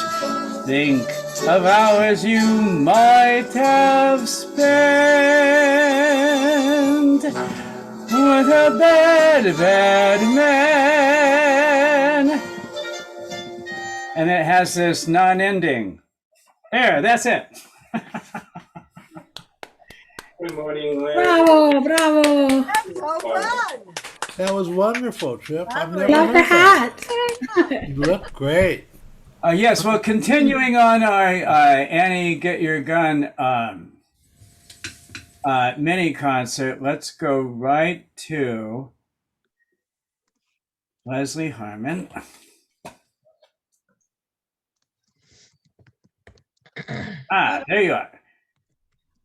think of hours you might have spent with a bad, bad man. And it has this non-ending. There, that's it. Good morning, Liz. Bravo, bravo. That's so fun. That was wonderful, Chip. I've never Love the heard that. hat. You look great. Yes, well, continuing on our Annie Get Your Gun mini concert, let's go right to Leslie Harmon. There you are.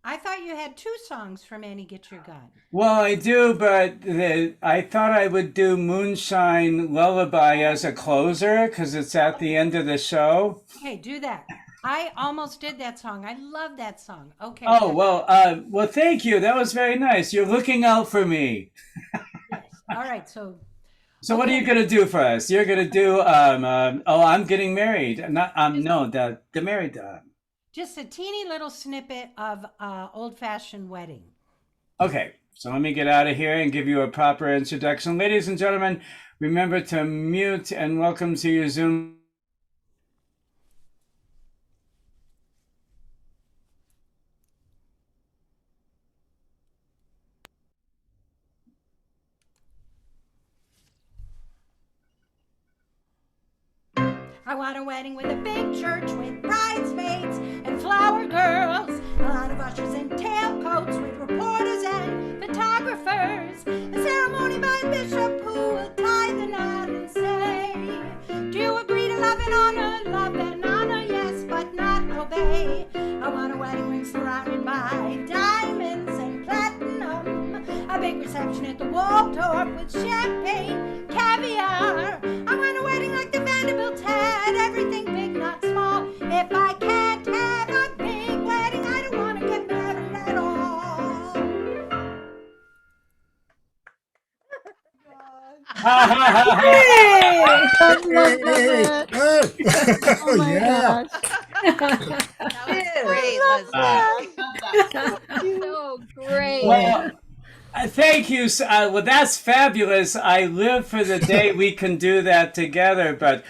I thought you had 2 songs from Annie Get Your Gun. Well, I do, but I thought I would do Moonshine Lullaby as a closer because it's at the end of the show. Okay, do that. I almost did that song. I love that song. Okay. Oh, well, thank you. That was very nice. You're looking out for me. Yes. All right, so What are you going to do for us? You're going to do, I'm getting married. No, the married. just a teeny little snippet of Old Fashioned Wedding. Okay, so let me get out of here and give you a proper introduction. Ladies and gentlemen, remember to mute and welcome to your Zoom. I want a wedding with a big church with bridesmaids and flower girls, a lot of ushers in tailcoats with reporters and photographers, a ceremony by a bishop who will tie the knot and say, do you agree to love and honor, yes, but not obey? I want a wedding ring surrounded by diamonds and platinum, a big reception at the Waldorf with champagne, caviar. I want a wedding like the Vanderbilt had, everything big, not small. If I can't have a big wedding, I don't want to get married at all. Yay! Love it. Oh my yeah. gosh. That was great, Leslie. So great. Well, thank you. Well, that's fabulous. I live for the day we can do that together, but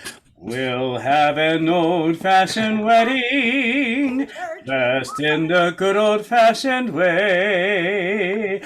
We'll have an old-fashioned wedding, dressed in the good old-fashioned way.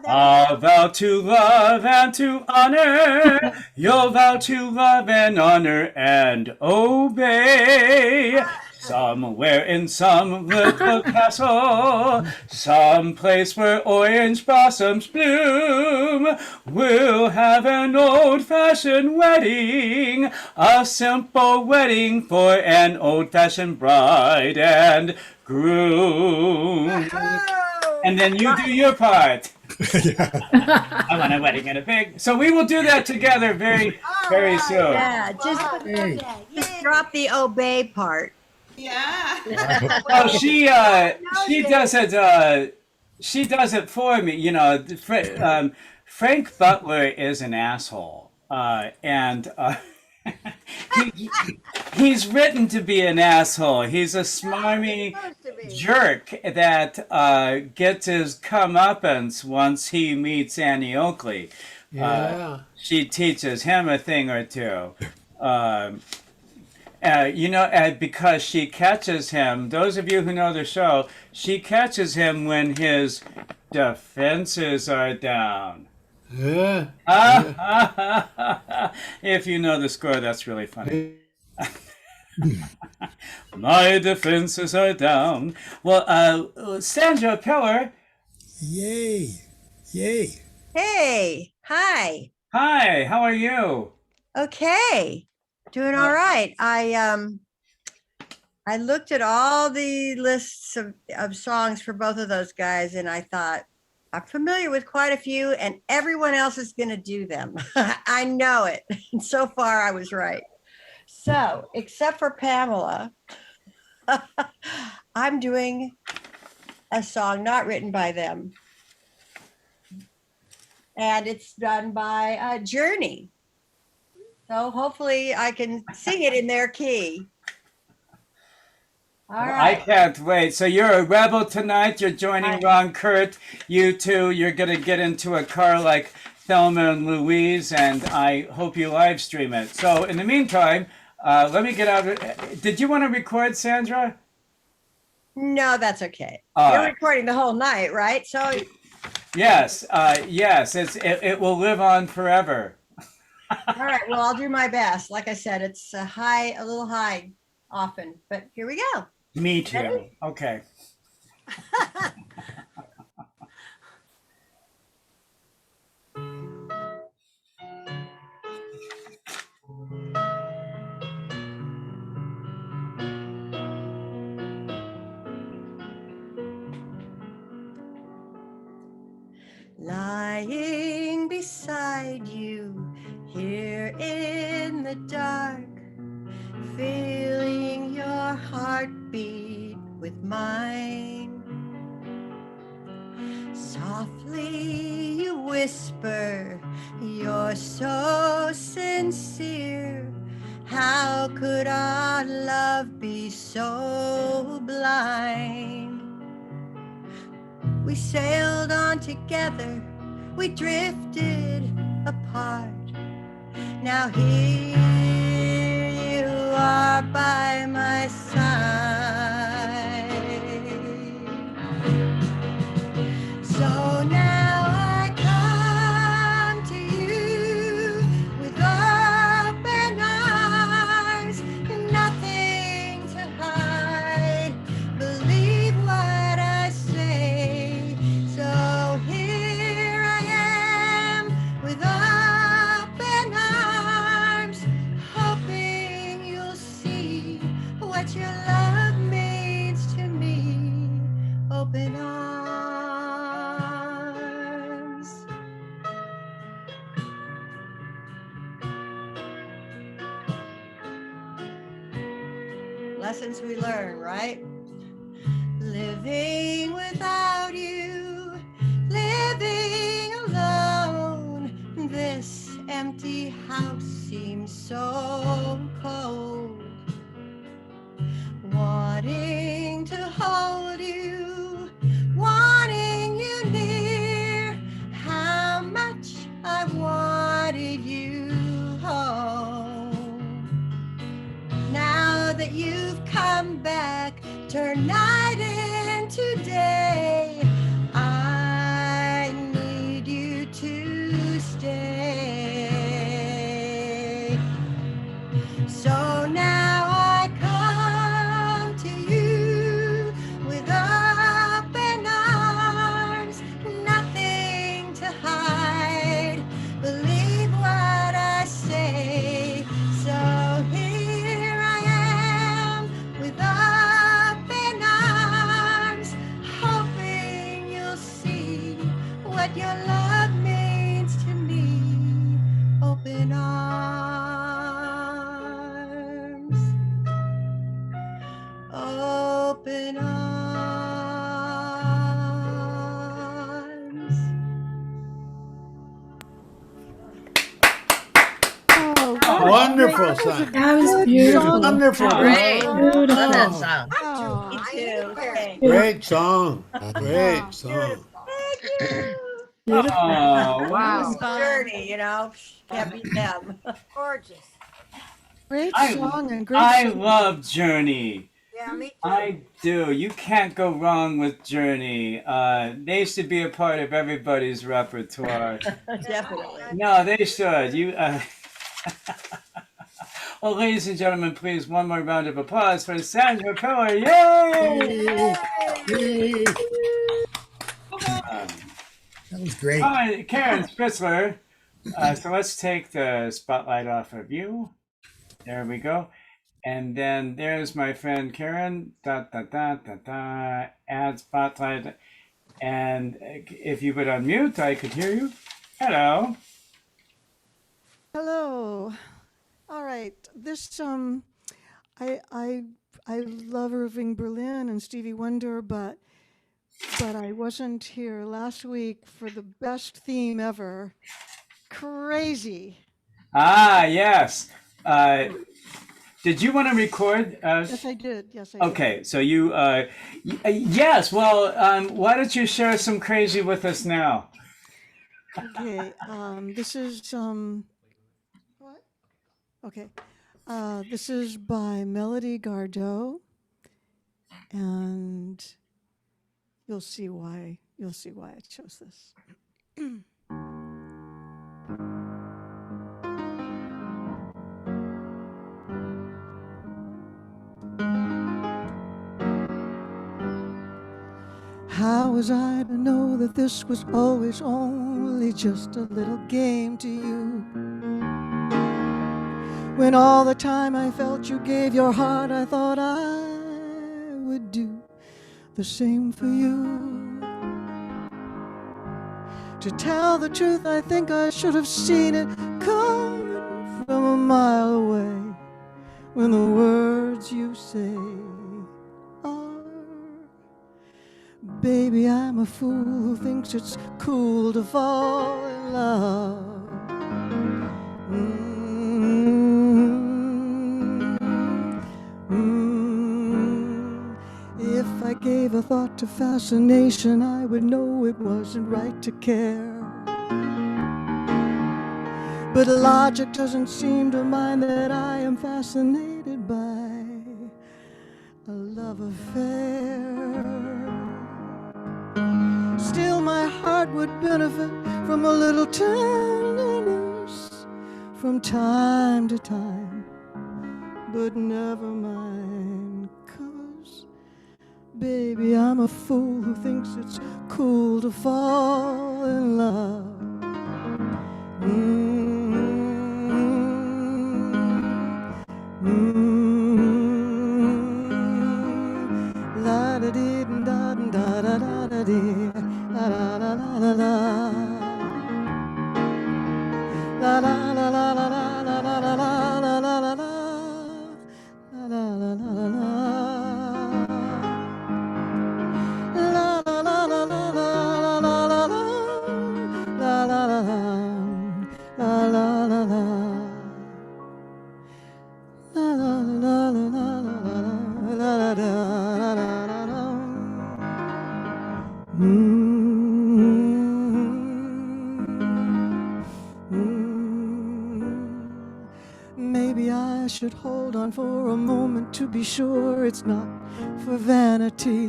I'll vow to love and to honor. You'll vow to love and honor and obey. Somewhere in some little castle, some place where orange blossoms bloom, we'll have an old-fashioned wedding, a simple wedding for an old-fashioned bride and groom. And then you do your part. I want a wedding and a pig. So we will do that together very soon. Yeah, just drop the obey part. Yeah. Oh, she does it. She does it for me. You know, Frank Butler is an asshole, and he's written to be an asshole. He's a smarmy jerk that gets his comeuppance once he meets Annie Oakley. Yeah. She teaches him a thing or two. Because she catches him, those of you who know the show, she catches him when his defenses are down. Yeah. If you know the score, that's really funny. My defenses are down. Well, Sandra Pillar. Yay. Yay. Hey, hi. Hi, how are you? Okay, doing all right. I looked at all the lists of songs for both of those guys, and I thought, I'm familiar with quite a few, and everyone else is going to do them. I know it. And so far, I was right. So, except for Pamela, I'm doing a song not written by them. And it's done by Journey. So hopefully I can sing it in their key. All right. I can't wait. So you're a rebel tonight. You're joining Ron Kurt. You two, you're going to get into a car like Thelma and Louise, and I hope you live stream it. So in the meantime, let me get out of it. Did you want to record, Sandra? No, that's okay. All You're right. recording the whole night, right? So Yes, yes. It will live on forever. all right, well, I'll do my best. Like I said, it's a little high often, but here we go. Me too. Ready? Okay. Lying beside you here in the dark, feeling your heartbeat with mine. Softly you whisper, you're so sincere. How could our love be so blind? We sailed on together, we drifted apart. Now here you are by my side. So now I come to you with open arms, nothing to hide. Believe what I say. So here I am with open arms, hoping you'll see what your love means to me. Open arms. Lessons we learn, right? Living without you, living alone. This empty house seems so cold. Wanting to hold you, wanting you near. How much I wanted you home. that you've come back, turn night into day. I need you to stay. So now I come to you with open arms, nothing to hide. Believe what I say. So here I am with open arms, hoping you'll see what your love means to me. Open arms, open arms. Oh, Wonderful song. That was beautiful. Wonderful. Great. Beautiful. Love that Oh, song. Me too. Thank great song. Great song. Oh, Wow. Journey, can't beat them. Gorgeous. Great I song and great I singing. love Journey. Yeah, me too. I do. You can't go wrong with Journey. They should be a part of everybody's repertoire. Definitely. No, they should. Well, ladies and gentlemen, please, one more round of applause for Sandra Pillar. Yay! That was great. All right, Karen Spritzler. So let's take the spotlight off of you. There we go. And then there's my friend Karen. Add spotlight. And if you would unmute, I could hear you. Hello. Hello. All right. This I love Irving Berlin and Stevie Wonder, but I wasn't here last week for the best theme ever. Crazy. Ah, yes. Did you want to record? Yes, I did. Yes, I did. Okay, so you, yes. Well, why don't you share some crazy with us now? Okay. This is what? Okay. This is by Melody Gardot, and you'll see why I chose this. How was I to know that this was always only just a little game to you? When all the time I felt you gave your heart, I thought I would do the same for you. To tell the truth, I think I should have seen it coming from a mile away when the words you say are, baby, I'm a fool who thinks it's cool to fall in love. If I gave a thought to fascination, I would know it wasn't right to care. But logic doesn't seem to mind that I am fascinated by a love affair. Still, my heart would benefit from a little tenderness from time to time. But never mind, 'cause baby, I'm a fool who thinks it's cool to fall in love. La da dee da da da da da dee, la la la la la la, la la la la la la la la la la la la la la, la la la la la la. La Maybe I should hold on for a moment to be sure it's not for vanity.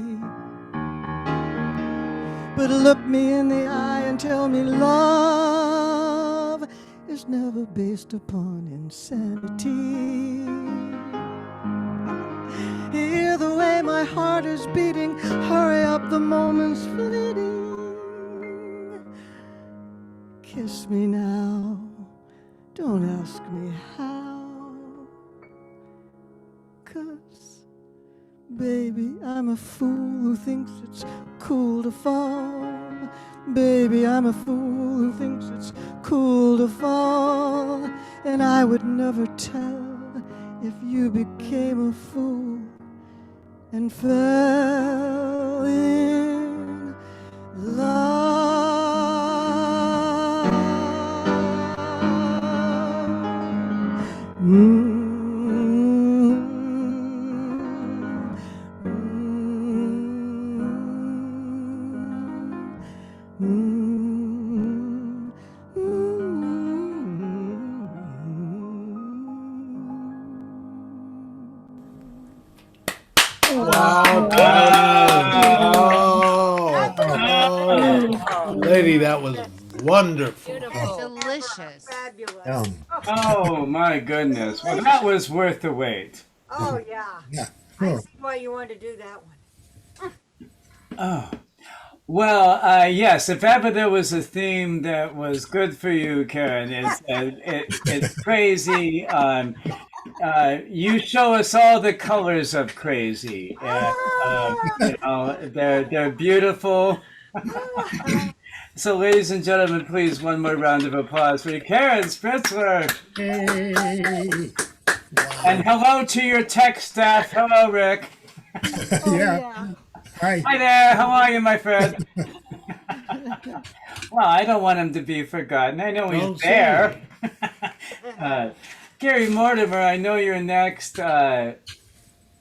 But look me in the eye and tell me love is never based upon insanity. Hear the way my heart is beating, hurry up, the moment's fleeting. Kiss me now, don't ask me how, 'cause baby, I'm a fool who thinks it's cool to fall. Baby, I'm a fool who thinks it's cool to fall. And I would never tell if you became a fool and fell in love. Lady, that was wonderful. Delicious. Fabulous. Oh my goodness. Well, that was worth the wait. Oh, yeah. Yeah. I see why you wanted to do that one. Oh. Well, yes, if ever there was a theme that was good for you, Karen, it's crazy. You show us all the colors of crazy. They're beautiful. So, ladies and gentlemen, please, one more round of applause for Karen Spritzler. Yay. And hello to your tech staff. Hello, Rick. Yeah. Hi. Hi there. How are you, my friend? Well, I don't want him to be forgotten. I know he's there. Gary Mortimer, I know you're next. Oh,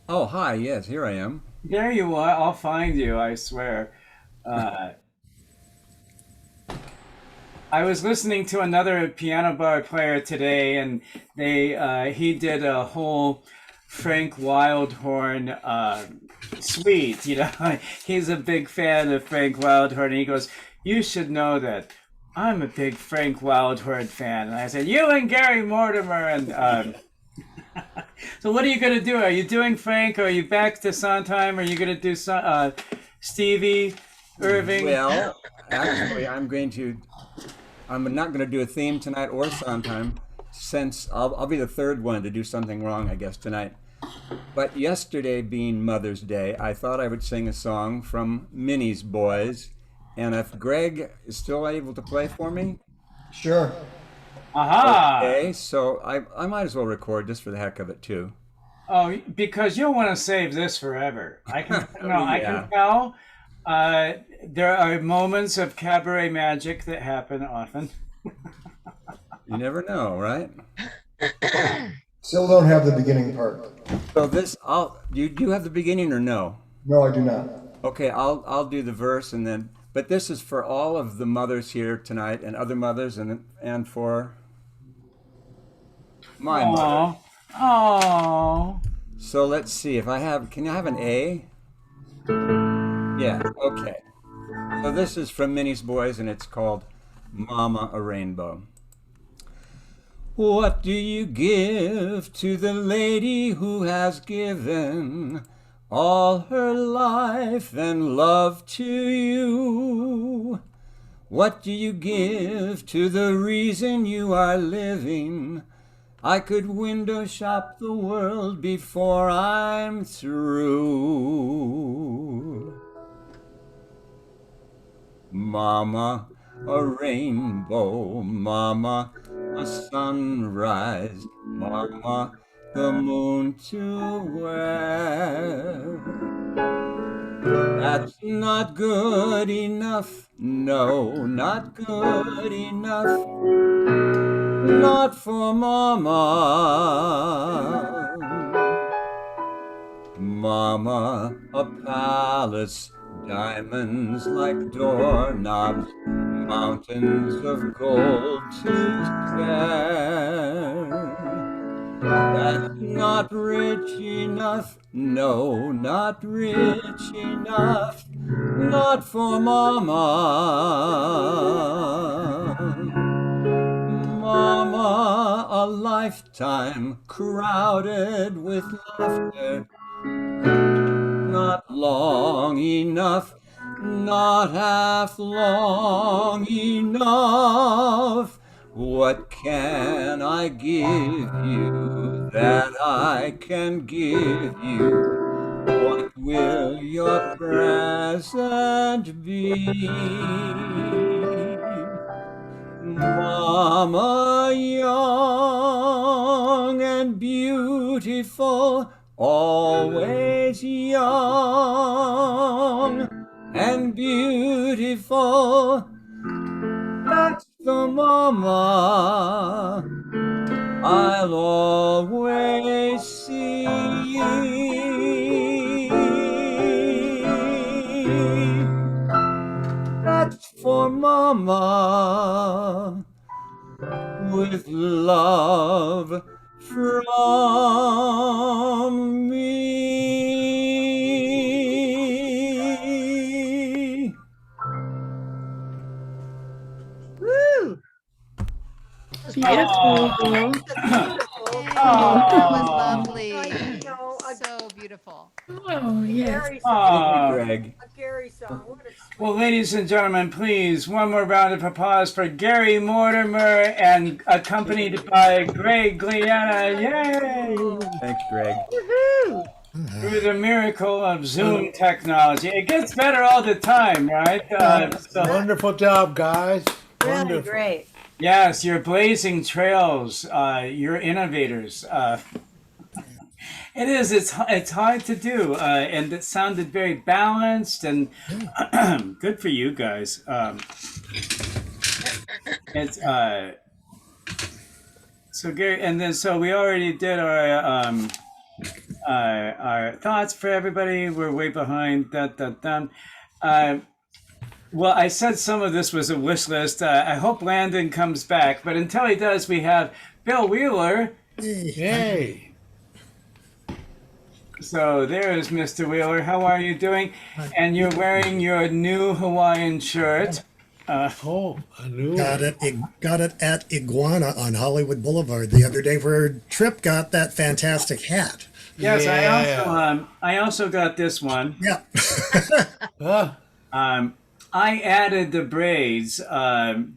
hi. Yes, here I am. There you are. I'll find you, I swear. I was listening to another piano bar player today, and he did a whole Frank Wildhorn suite. You know, he's a big fan of Frank Wildhorn, and he goes, "You should know that I'm a big Frank Wildhorn fan." And I said, "You and Gary Mortimer." And so, what are you going to do? Are you doing Frank? Or are you back to Sondheim? Are you going to do Stevie, Irving? Well, actually, I'm not going to do a theme tonight or Sondheim, since I'll be the third one to do something wrong, I guess, tonight. But yesterday being Mother's Day, I thought I would sing a song from Minnie's Boys. And if Greg is still able to play for me? Sure. Aha! Okay, so I might as well record just for the heck of it, too. Oh, because you'll want to save this forever. I can I Yeah. can tell. There are moments of cabaret magic that happen often. You never know, right? Still don't have the beginning part. So do you have the beginning or no? No, I do not. Okay, I'll do the verse and then, but this is for all of the mothers here tonight and other mothers and for my mother. Oh. So let's see if can I have an A? Yeah, okay. So this is from Minnie's Boys and it's called Mama a Rainbow. What do you give to the lady who has given all her life and love to you? What do you give to the reason you are living? I could window shop the world before I'm through. Mama, a rainbow, mama, a sunrise, mama, the moon to wear. That's not good enough, no, not good enough, not for mama. Mama, a palace, diamonds like doorknobs, mountains of gold to share. That's not rich enough, no, not rich enough, not for Mama. Mama, a lifetime crowded with laughter, not long enough, not half long enough. What can I give you that I can give you? What will your present be? Mama, young and beautiful, always young and beautiful. That's the Mama I'll always see. That's for Mama, with love from me. Woo! Beautiful. That was lovely. So beautiful. Oh, yes. Thank you, Greg. A Gary song. What a Well, ladies and gentlemen, please, one more round of applause for Gary Mortimer, and accompanied by Greg Gliana. Yay! Thanks, Greg. Woohoo! Through the miracle of Zoom technology. It gets better all the time, right? Wonderful job, guys. Really Wonderful. great. Yes, you're blazing trails. You're innovators. It is. It's hard to do, and it sounded very balanced and good for you guys. It's so Gary, and then so we already did our thoughts for everybody. We're way behind. Well, I said some of this was a wish list. I hope Landon comes back, but until he does, we have Bill Wheeler. Hey. So there's Mr. Wheeler. How are you doing? And you're wearing your new Hawaiian shirt. A new Got it at Iguana on Hollywood Boulevard the other day, where Trip got that fantastic hat. Yes, I also got this one. Yeah. I added the braids.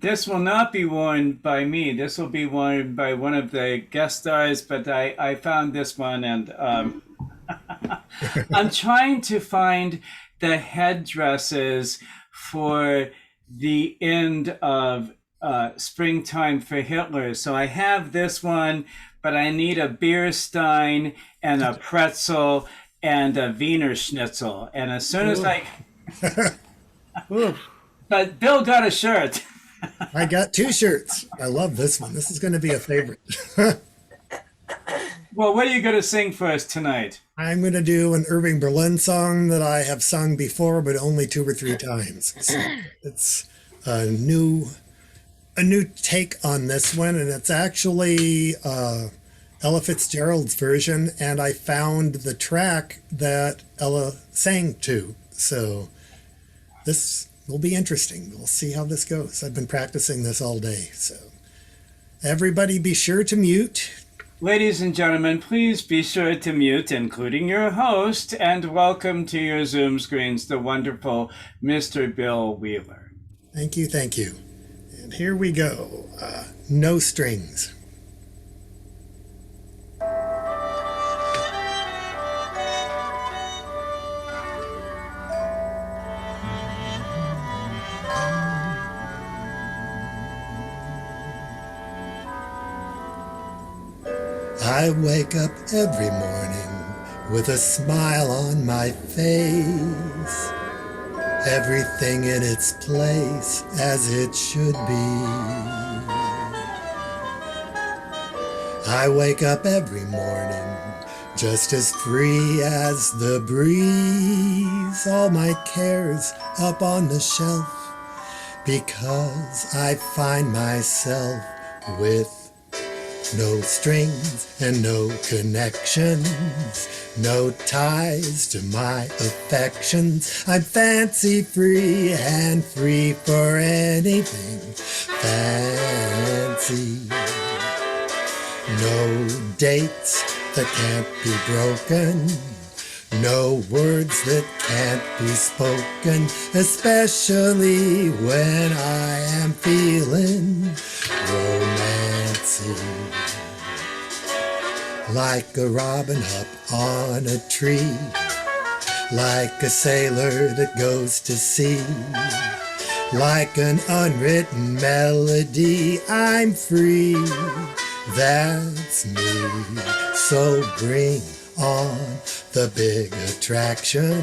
This will not be worn by me. This will be worn by one of the guest stars, but I found this one, and I'm trying to find the headdresses for the end of Springtime for Hitler. So I have this one, but I need a beer stein and a pretzel and a Wiener Schnitzel. And as soon as but Bill got a shirt. I got 2 shirts. I love this one. This is going to be a favorite. Well, what are you going to sing for us tonight? I'm going to do an Irving Berlin song that I have sung before, but only 2 or 3 times. So it's a new take on this one, and it's actually Ella Fitzgerald's version, and I found the track that Ella sang to. So this will be interesting. We'll see how this goes. I've been practicing this all day. So everybody be sure to mute. Ladies and gentlemen, please be sure to mute, including your host, and welcome to your Zoom screens, the wonderful Mr. Bill Wheeler. Thank you, thank you. And here we go. No strings. I wake up every morning with a smile on my face, everything in its place as it should be. I wake up every morning just as free as the breeze, all my cares up on the shelf, because I find myself with No strings and no connections, no ties to my affections. I'm fancy free and free for anything fancy. No dates that can't be broken, no words that can't be spoken, especially when I am feeling romancy. Like a robin up on a tree, like a sailor that goes to sea, like an unwritten melody, I'm free. That's me. So bring on the big attraction.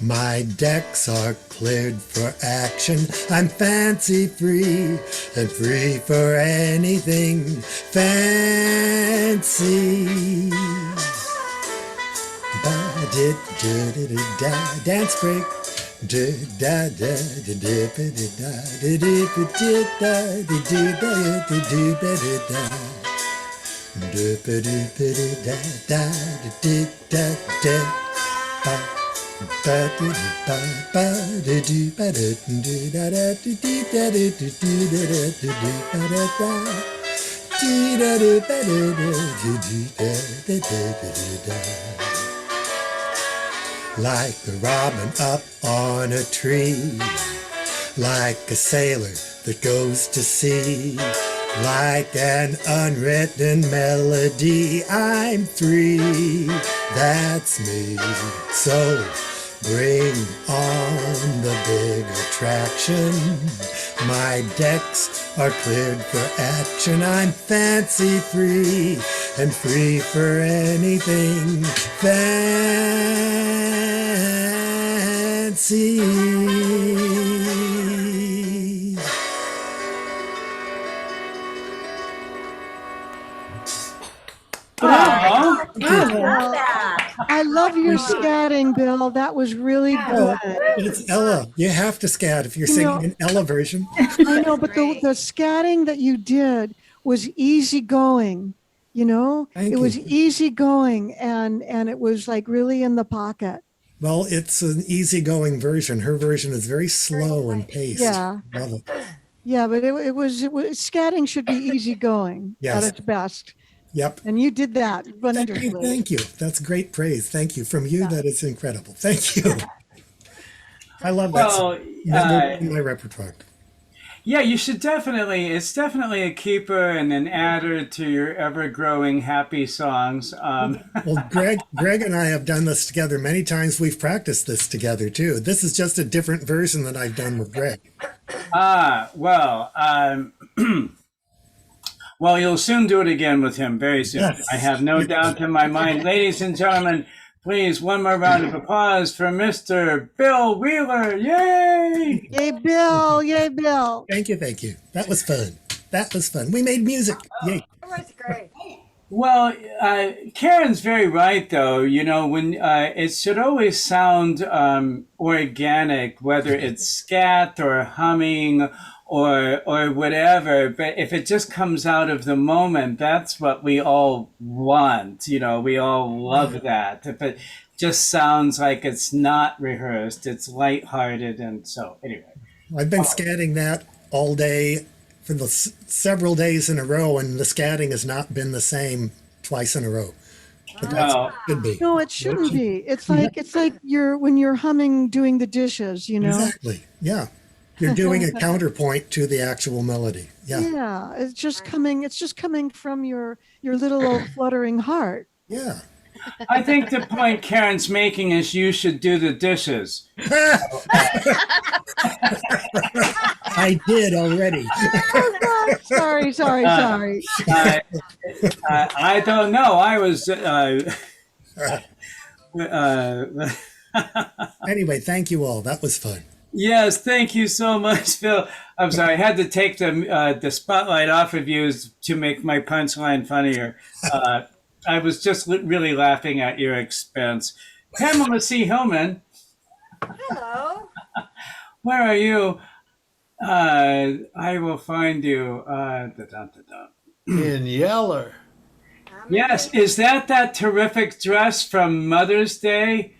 My decks are cleared for action. I'm fancy free and free for anything fancy. Ba-did-did-did-da, dance break. Like a robin up on a tree, like a sailor that goes to sea, like an unwritten melody, I'm free. That's me. So bring on the big attraction. My decks are cleared for action. I'm fancy free and free for anything fancy. I love your scatting, Bill. That was really good. It's Ella. You have to scat if you're You know- singing an Ella version. I know, but the scatting that you did was easygoing. You know, Thank it was you. easygoing, and it was like really in the pocket. Well, it's an easygoing version. Her version is very slow and paced. Yeah. Love it. Yeah, but it was scatting should be easygoing Yes. at its best. Yep. And you did that wonderfully. Thank you. That's great praise. Thank you. From you, that is incredible. Thank you. I love that. Well, That will be in my repertoire. Yeah, you should definitely. It's definitely a keeper and an adder to your ever-growing happy songs. Well, Greg and I have done this together many times. We've practiced this together too. This is just a different version that I've done with Greg. Well, well, you'll soon do it again with him very soon. Yes. I have no doubt in my mind. Ladies and gentlemen, please, one more round of applause for Mr. Bill Wheeler. Yay! Yay, Bill! Yay, Bill! Thank you. Thank you. That was fun. That was fun. We made music. Yay. That was great. Well, Karen's very right, though. You know, when it should always sound organic, whether it's scat or humming or whatever. But if it just comes out of the moment, that's what we all want. You know, we all love that. If it just sounds like it's not rehearsed, it's lighthearted, and so anyway. I've been scatting that all day for the several days in a row, and the scatting has not been the same twice in a row. But that's Well, it should be. No, it shouldn't be. It's like when you're humming doing the dishes, you know. Exactly. Yeah. You're doing a counterpoint to the actual melody. Yeah. Yeah, it's just coming from your little old fluttering heart. Yeah. I think the point Karen's making is you should do the dishes. I did already. Sorry. I don't know. I was. Anyway, thank you all. That was fun. Yes, thank you so much, Phil. I'm sorry, I had to take the spotlight off of you to make my punchline funnier. I was just really laughing at your expense. Pamela C. Hillman, Hello. where are you? I will find you. In Yeller. Yes, is that terrific dress from Mother's Day?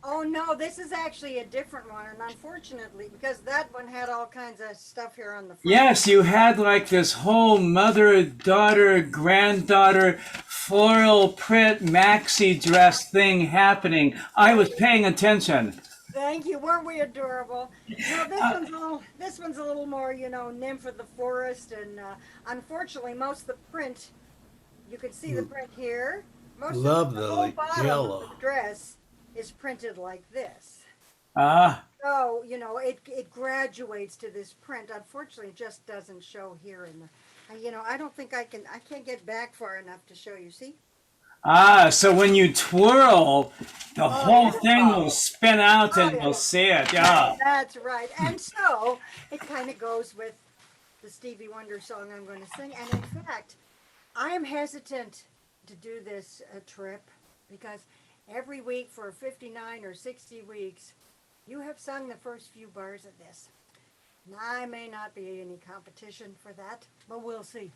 Oh no, this is actually a different one, and unfortunately, because that one had all kinds of stuff here on the front. Yes, you had like this whole mother, daughter, granddaughter floral print maxi dress thing happening. I was paying attention. Thank you. Weren't we adorable? No, this one's a little more, nymph of the forest, and unfortunately, most of the print, you can see the print here. Most Love of the the whole bottom yellow. of the dress is printed like this. Ah, So, it graduates to this print. Unfortunately, it just doesn't show here in the, I don't think I can't get back far enough to show you. See? so when you twirl, the whole thing will spin out and you'll see it. Yeah. That's right. And so it kind of goes with the Stevie Wonder song I'm going to sing. And in fact, I am hesitant to do this trip because every week for 59 or 60 weeks, you have sung the first few bars of this. Now, I may not be any competition for that, but we'll see.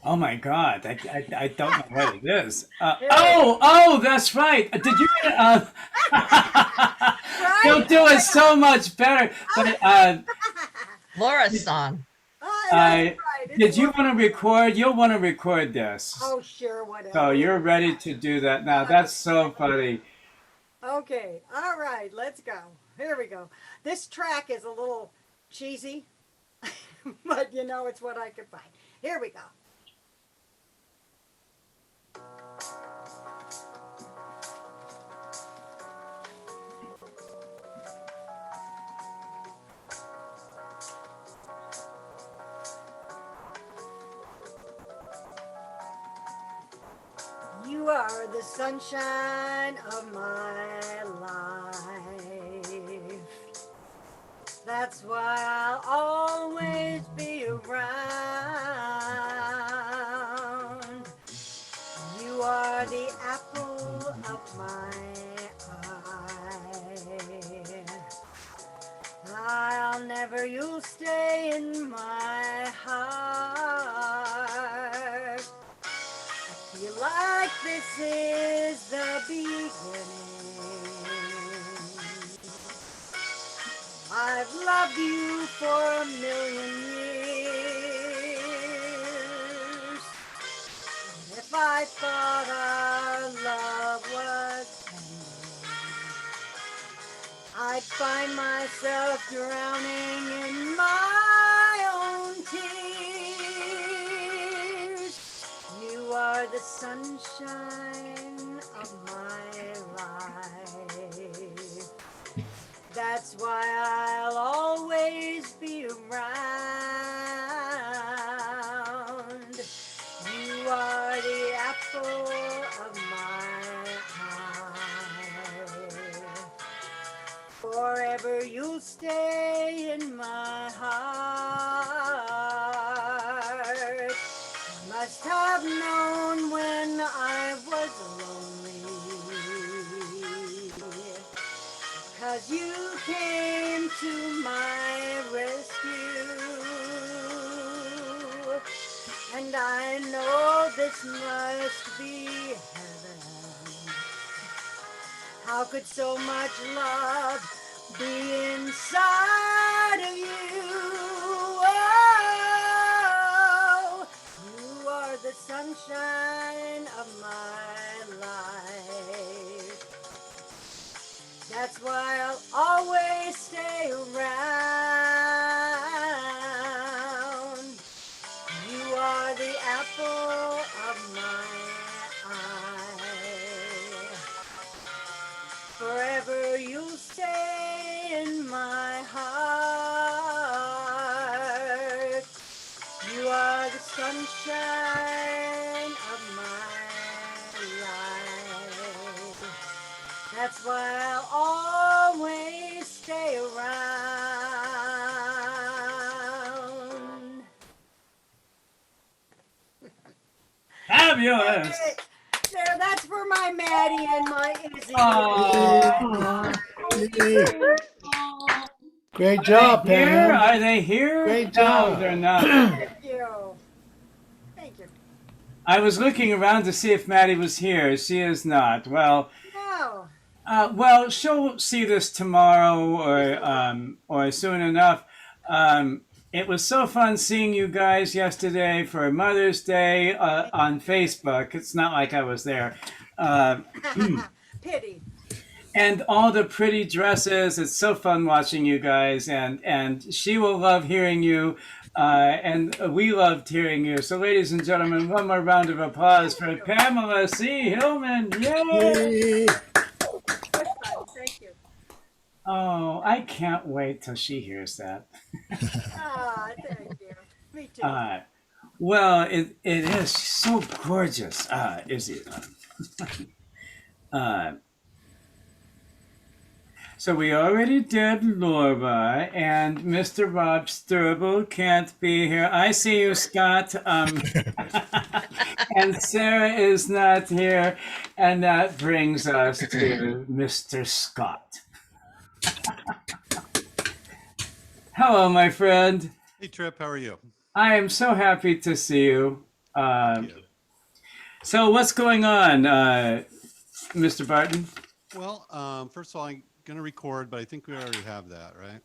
Oh my God, I don't know what it is. Oh, that's right. Did you? You'll do it so much better. But Laura's song. did you want to record? You'll want to record this. Oh, sure, whatever. So you're ready to do that now. That's so funny. Okay, all right, let's go. Here we go. This track is a little cheesy, but it's what I could find. Here we go. You are the sunshine of my life. That's why I'll always be around. You are the apple of my eye. You'll stay in my heart. I feel like this is the beginning. I've loved you for 1,000,000 years. And if I thought our love was I'd find myself drowning in my own tears. You are the sunshine of my life. That's why I'll always be around. You are the apple of my forever you'll stay in my heart. You must have known when I was lonely, 'cause you came to my rescue. And I know this must be heaven. How could so much love be inside of you? Oh, you are the sunshine of my life. That's why I'll always stay around. You are the apple of my eye. Forever you'll stay in my heart. You are the sunshine of my life. That's why I'll always stay around. Fabulous. There, that's for my Maddie and my Izzy. Great job, Here? Pam. Are they here? Great No, job. they're not. Thank you. Thank you. I was looking around to see if Maddie was here. She is not. Well, No. well, she'll see this tomorrow or soon enough. It was so fun seeing you guys yesterday for Mother's Day on Facebook. It's not like I was there. Pity. And all the pretty dresses. It's so fun watching you guys, and she will love hearing you, and we loved hearing you. So, ladies and gentlemen, one more round of applause for Pamela C. Hillman. Yay! Thank you. Oh, I can't wait till she hears that. Ah, thank you. Me too. Well, it is so gorgeous, is it? So we already did Laura, and Mr. Rob Sturble can't be here. I see you, Scott. And Sarah is not here, and that brings us to Mr. Scott. Hello, my friend. Hey, Trip, how are you? I am so happy to see you. So what's going on, Mr. Barton? Well, first of all, I'm going to record, but I think we already have that, right?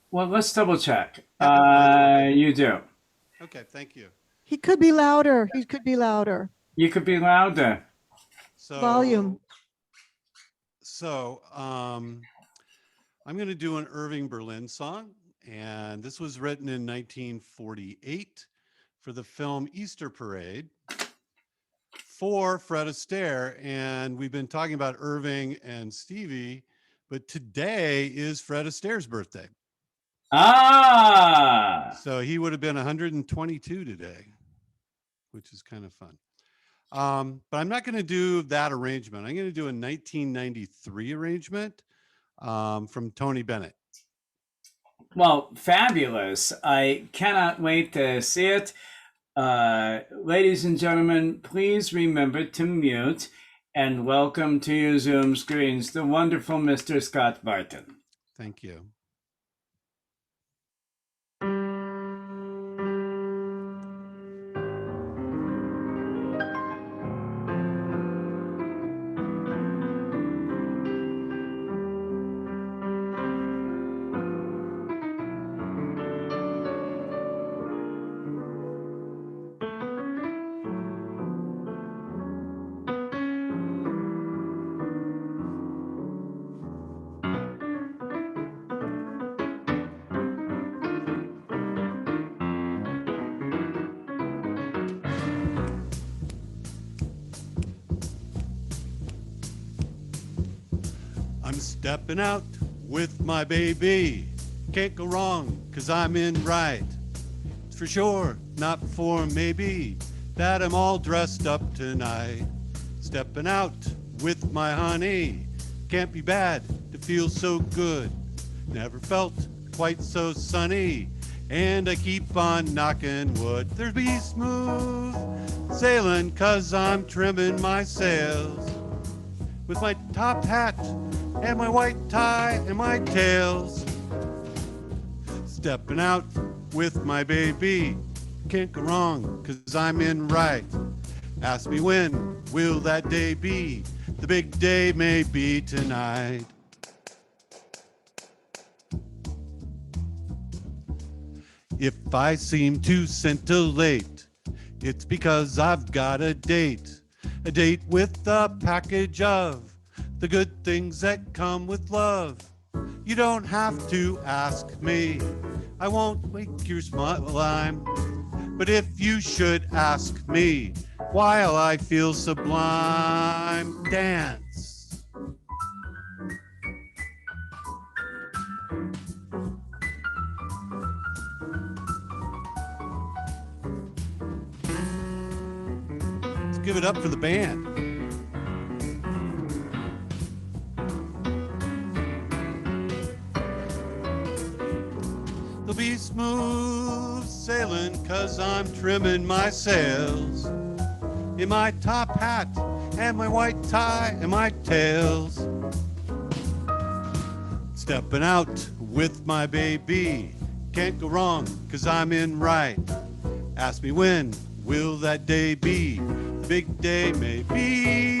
Well, let's double check. You do. Okay, thank you. He could be louder. He could be louder. You could be louder. So, Volume. So, I'm going to do an Irving Berlin song, and this was written in 1948 for the film Easter Parade for Fred Astaire, and we've been talking about Irving and Stevie, but today is Fred Astaire's birthday. Ah! So he would have been 122 today, which is kind of fun. But I'm not going to do that arrangement. I'm going to do a 1993 arrangement from Tony Bennett. Well, fabulous. I cannot wait to see it. Ladies and gentlemen, please remember to mute and welcome to your Zoom screens the wonderful Mr. Scott Barton. Thank you. I'm stepping out with my baby. Can't go wrong, 'cause I'm in right. It's for sure, not for maybe, that I'm all dressed up tonight. Stepping out with my honey. Can't be bad to feel so good. Never felt quite so sunny. And I keep on knocking wood. There'll be smooth sailing, 'cause I'm trimming my sails. With my top hat and my white tie and my tails. Stepping out with my baby. Can't go wrong, 'cause I'm in right. Ask me when will that day be? The big day may be tonight. If I seem to scintillate, it's because I've got a date with a package of the good things that come with love. You don't have to ask me, I won't make your smile. But if you should ask me, while I feel sublime, dance. Let's give it up for the band. They'll be smooth sailing, 'cause I'm trimming my sails. In my top hat and my white tie and my tails. Stepping out with my baby. Can't go wrong, 'cause I'm in right. Ask me when Will that day be? The big day may be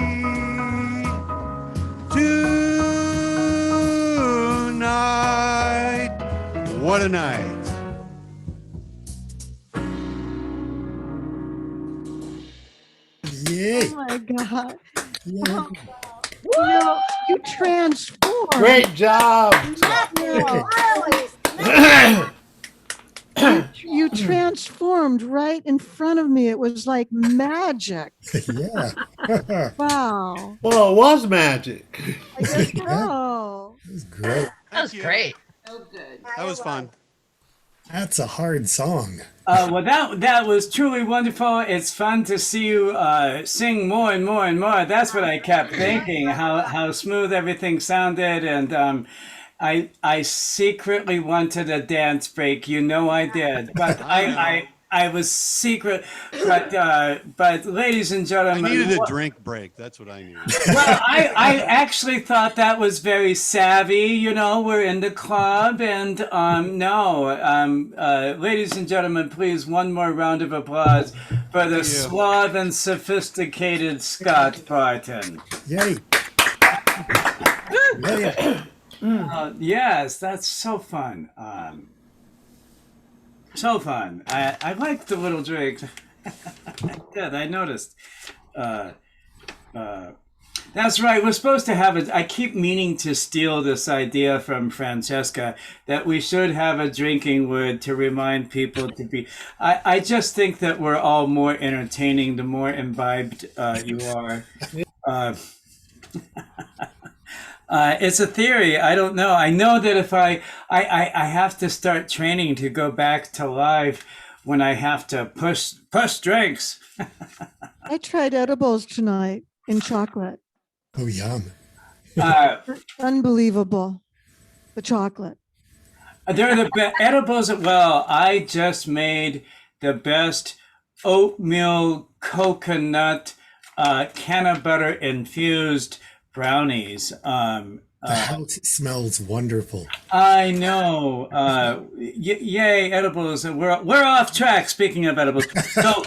tonight. What a night. Yay. Oh my God. Yeah. Oh, you know, you transformed. Great job. You transformed right in front of me. It was like magic. Yeah. Wow. Well, it was magic. I guess so. That was great. That was great. So good. That was fun. That's a hard song. Well, that was truly wonderful. It's fun to see you sing more and more and more. That's what I kept thinking. How smooth everything sounded, and I secretly wanted a dance break. You know I did, but I was secret. But ladies and I gentlemen, needed a drink break. That's what I needed. well, I actually thought that was very savvy. You know, we're in the club, and ladies and gentlemen, please, one more round of applause for the suave and sophisticated Scott Barton. Yay. Yay. Yes, that's so fun. So fun. I like the little drink. I did. I noticed. That's right. We're supposed to have it. I keep meaning to steal this idea from Francesca that we should have a drinking word to remind people to be. I just think that we're all more entertaining the more imbibed you are. It's a theory. I don't know. I know that if I have to start training to go back to live when I have to push drinks. I tried edibles tonight in chocolate. Oh, yum. Unbelievable. The chocolate. They're the edibles. Well, I just made the best oatmeal coconut canna butter infused brownies. The house smells wonderful. I know. Yay, edibles. We're off track. Speaking of edibles, so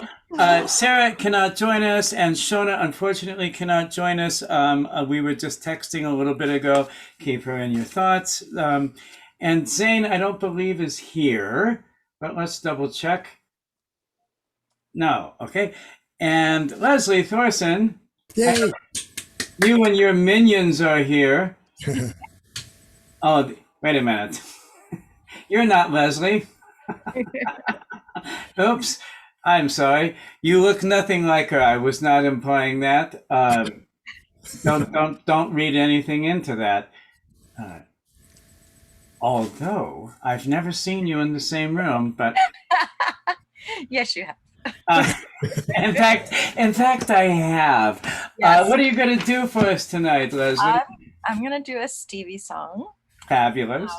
Sarah cannot join us, and Shona unfortunately cannot join us. We were just texting a little bit ago. Keep her in your thoughts. And Zane, I don't believe is here, but let's double check. No, okay. And Leslie Thorson. Yay. You and your minions are here. Oh, wait a minute. You're not Leslie. Oops. I'm sorry. You look nothing like her. I was not implying that. Don't read anything into that. Although I've never seen you in the same room, but Yes, you have. in fact, I have. Yes. What are you going to do for us tonight, Leslie? I'm going to do a Stevie song. Fabulous.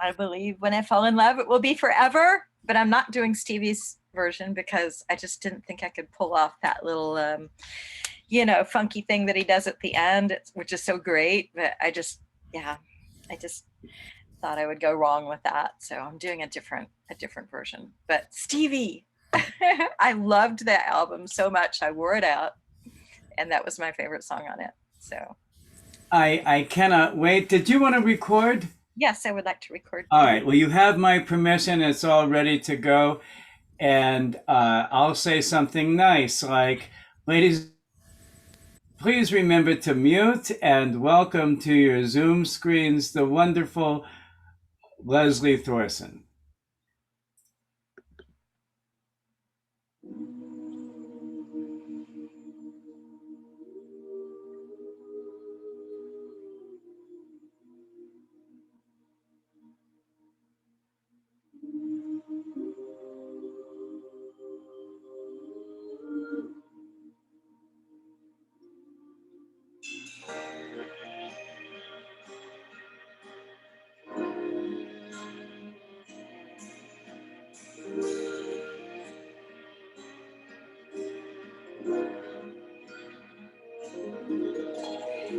I believe when I fall in love, it will be forever. But I'm not doing Stevie's version because I just didn't think I could pull off that little, funky thing that he does at the end, which is so great. But I just thought I would go wrong with that. So I'm doing a different version. But Stevie, I loved that album so much. I wore it out. And that was my favorite song on it. So I cannot wait. Did you want to record? yes, I would like to record. All right. Well, you have my permission. It's all ready to go. And I'll say something nice like, ladies, please remember to mute and welcome to your Zoom screens the wonderful Leslie Thorson.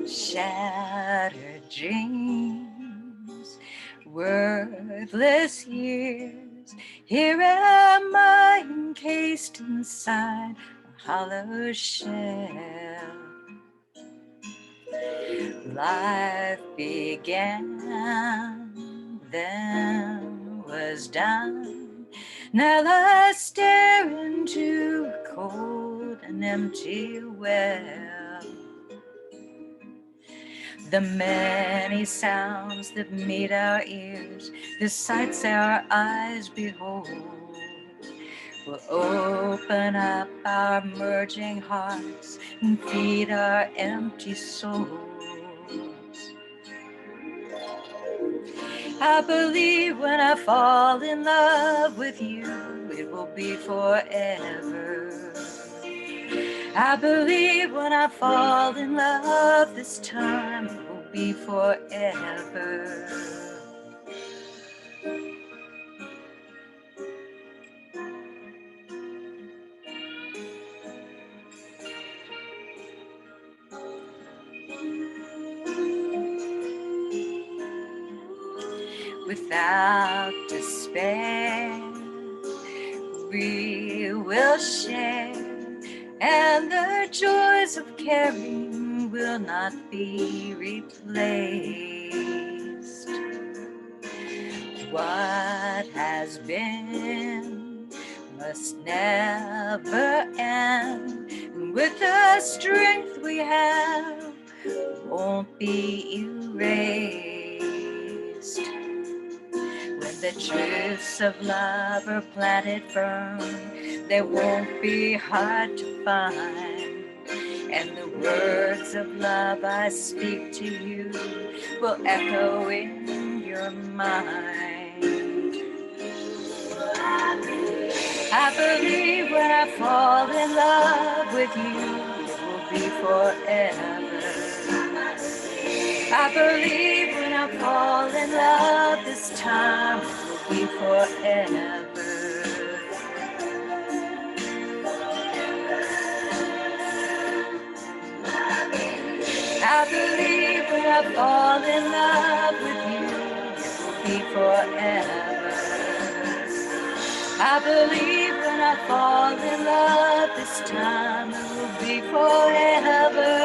Shattered dreams, worthless years, Here am I encased inside a hollow shell. Life began, then was done. Now I stare into a cold and empty well. The many sounds that meet our ears, the sights our eyes behold, will open up our merging hearts and feed our empty souls. I believe when I fall in love with you, it will be forever. I believe when I fall in love this time, it will be forever. Without despair, we will share, and the joys of caring will not be replaced. What has been must never end, and with the strength we have, won't be erased. When the truths of love are planted firm, they won't be hard to find. And the words of love I speak to you will echo in your mind. I believe when I fall in love with you, it will be forever. I believe when I fall in love this time, it will be forever. I believe when I fall in love with you, it will be forever. I believe when I fall in love this time, it will be forever.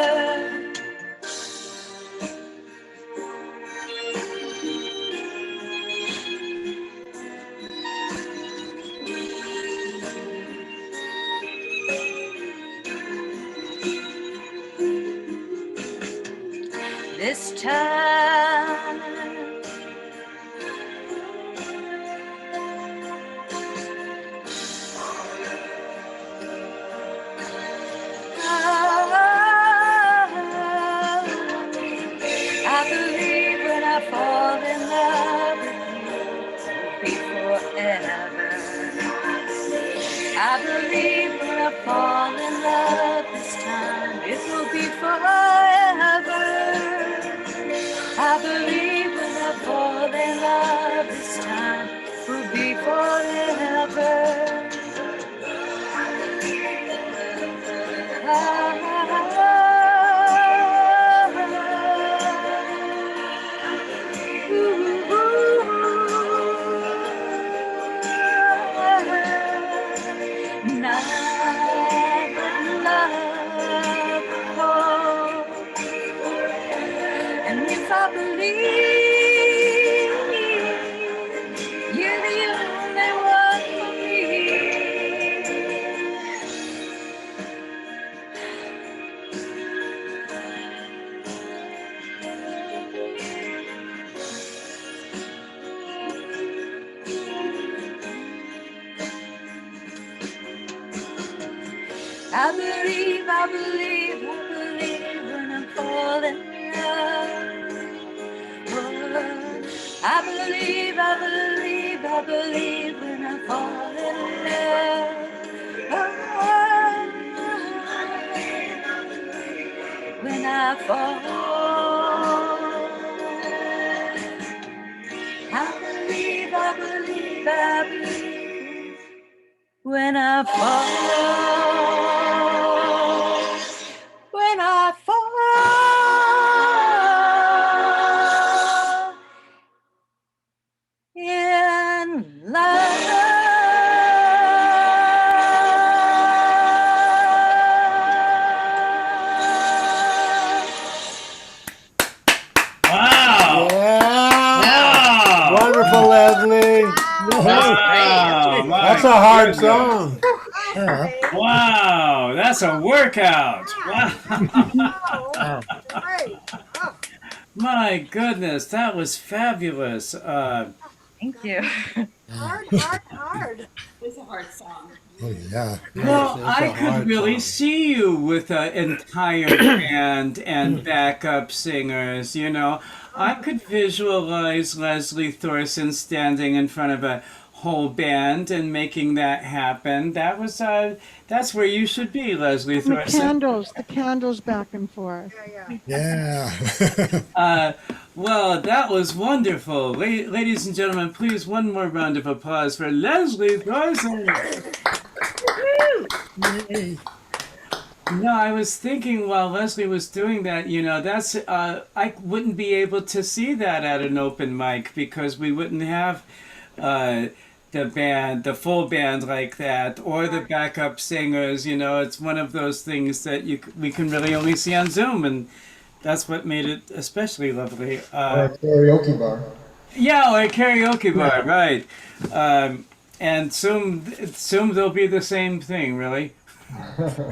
This time, I believe when I fall in love with you, it will be forever. I believe when I fall in love this time, it will be forever. I believe when I fall in love this time, it will be forever. And if I believe you're the only one for me, I believe when I'm falling in love. I believe when I fall in love. When I fall, I believe when I fall, when I fall in love. Wow, my That's a hard goodness. song. Wow, that's a workout. Wow. My goodness, that was fabulous. Thank you. Hard. It's a hard song. Oh yeah. Well, It's I a hard could really song. see you with an entire band and backup singers, you know. I could visualize Leslie Thorson standing in front of a whole band and making that happen. That's where you should be, Leslie And the Thorson. candles back and forth. Yeah. Well, that was wonderful. Ladies and gentlemen, please, one more round of applause for Leslie Thorson. Yay. No, I was thinking while Leslie was doing that, you know, that's I wouldn't be able to see that at an open mic because we wouldn't have the full band like that, or the backup singers. You know, it's one of those things that we can really only see on Zoom, and that's what made it especially lovely. Or a karaoke bar. Yeah, or a karaoke bar, right? And soon they'll be the same thing, really. The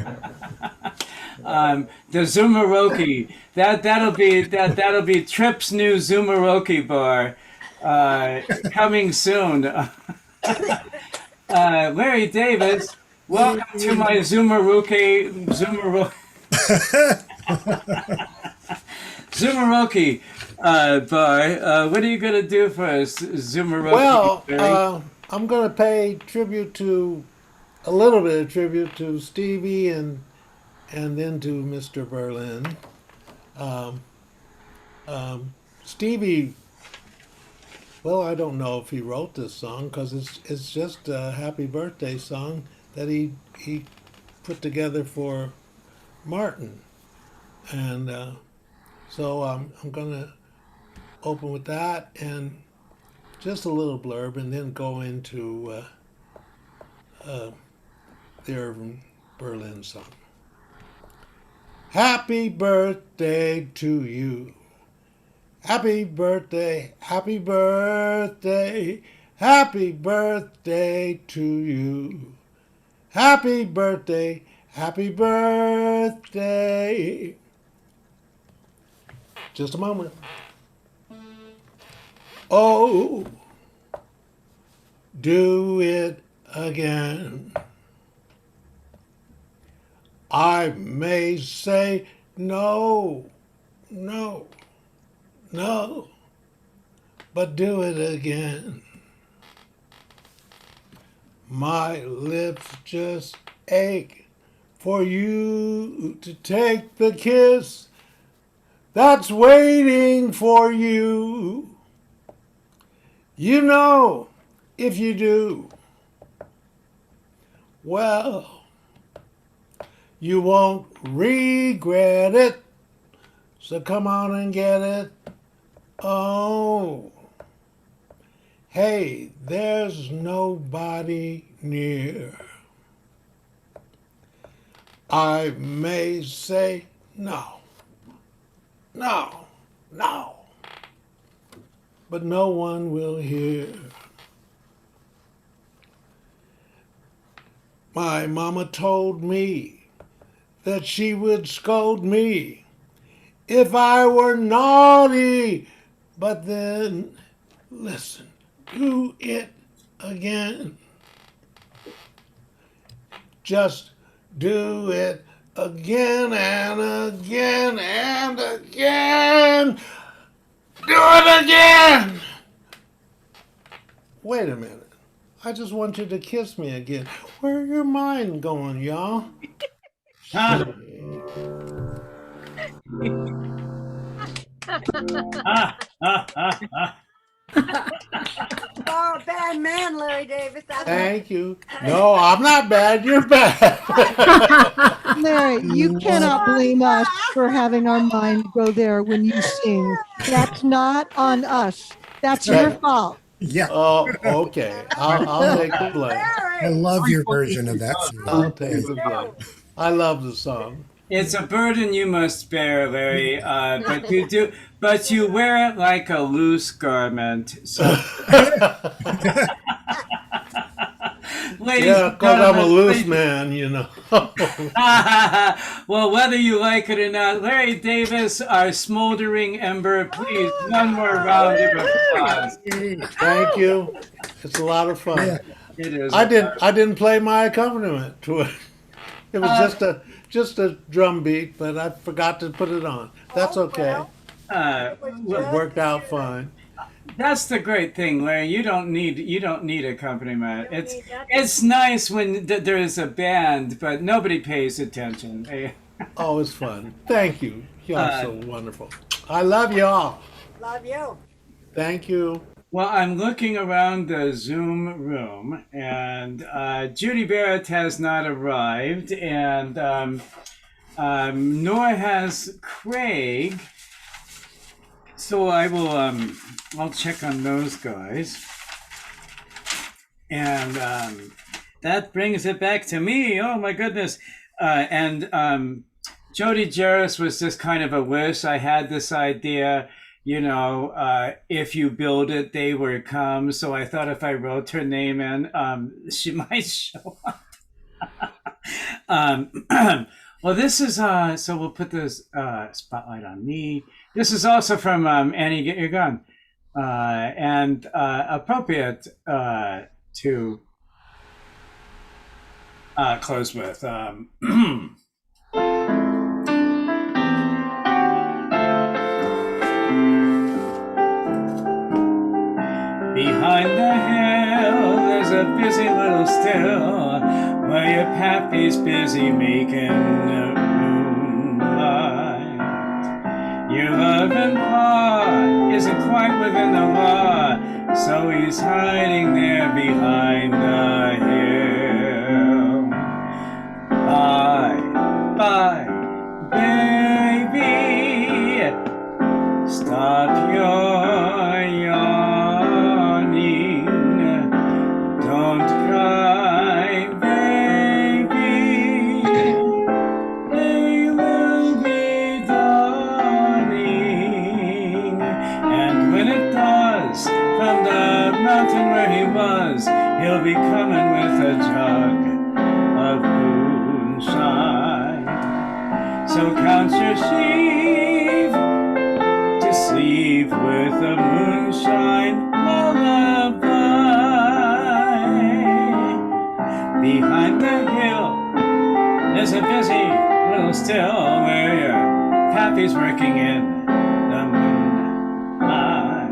Zoomaroke, that'll be Trip's new Zoomaroke bar, coming soon. Larry Davis, welcome to my Zoomaroke bar. What are you gonna do for us, Zoomaroke? Well, Larry? I'm going to pay a little bit of tribute to Stevie and then to Mr. Berlin. Stevie, well, I don't know if he wrote this song because it's just a happy birthday song that he put together for Martin. And so I'm going to open with that and just a little blurb and then go into the Irving Berlin song. Happy birthday to you. Happy birthday, happy birthday, happy birthday to you. Happy birthday, happy birthday. Just a moment. Oh, do it again. I may say no, no, no, but do it again. My lips just ache for you to take the kiss that's waiting for you. You know, if you do, well, you won't regret it. So come on and get it. Oh, hey, there's nobody near. I may say no, no, no, but no one will hear. My mama told me that she would scold me if I were naughty, but then, listen, do it again. Just do it again and again and again. Do it again. Wait a minute. I just want you to kiss me again. Where your mind going, y'all? Huh? Oh, bad man, Larry Davis. Thank you. No, I'm not bad. You're bad. Larry, you cannot blame us for having our mind go there when you sing. That's not on us. That's your fault. Yeah. Oh, okay. I'll take the blame. I love your version of that song. I'll take the blame. I love the song. It's a burden you must bear, Larry. But you wear it like a loose garment. So Ladies Yeah, and because I'm a gentlemen, loose please- man, you know. Well, whether you like it or not, Larry Davis, our smoldering ember, please, one more round of applause. Thank you. It's a lot of fun. Yeah. It is. I didn't play my accompaniment to it. It was just a drum beat, but I forgot to put it on. That's okay. It worked out fine. That's the great thing, Larry. You don't need accompaniment. It's nice when there is a band, but nobody pays attention. Oh, it's fun. Thank you. Y'all so wonderful. I love y'all. Love you. Thank you. Well, I'm looking around the Zoom room, and Judy Barrett has not arrived, and nor has Craig. So I will. I'll check on those guys, and that brings it back to me. Oh my goodness! And Jody Jarris was just kind of a wish. I had this idea. You know, if you build it, they will come. So I thought if I wrote her name in, she might show up. Well, this is, so we'll put this spotlight on me. This is also from Annie, Get Your Gun. And appropriate to close with. Behind the hill, there's a busy little still where your pappy's busy making a moonlight. Your loving pa isn't quite within the law, so he's hiding there behind the hill. Bye, bye, baby, stop your don't cry, baby. They will be dawning. And when it does, from the mountain where he was, he'll be coming with a jug of moonshine. So count your sheep to sleep with a moonshine lullaby. Behind the hill, there's a busy little still where your pappy's working in the moonlight.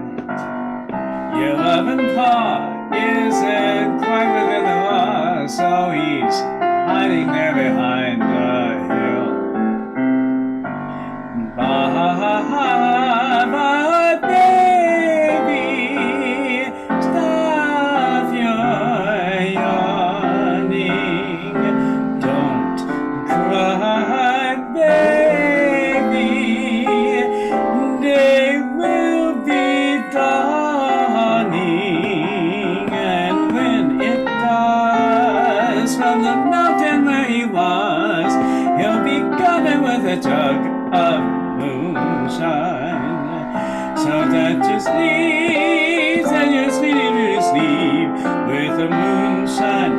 Your loving pa isn't quite within the law, so he's hiding there behind the hill. Bye, bye, baby, stop your yawning. Don't cry, baby, day will be dawning. And when it does, from the mountain where he was, he'll be coming with a jug of moonshine. So that you sleep, and you're sleeping to sleep with a moonshine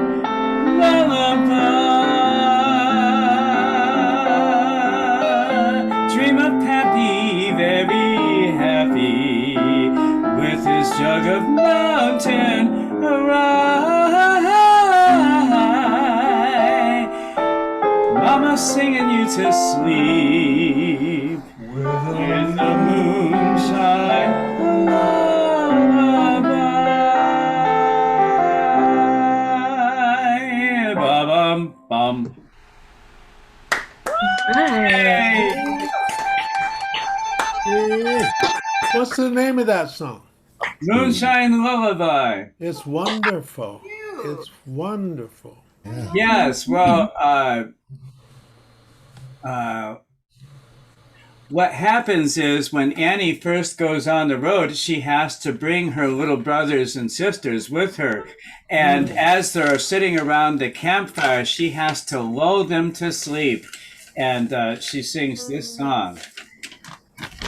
lullaby. Dream of Pappy, very happy, with his jug of mountain rye. Mama singing you to sleep in the moonshine lullaby. Ba-bum, bum. Hey. What's the name of that song? Moonshine Lullaby. It's wonderful. It's wonderful. Yes, well, what happens is when Annie first goes on the road, she has to bring her little brothers and sisters with her. And as they're sitting around the campfire, she has to lull them to sleep. And she sings this song.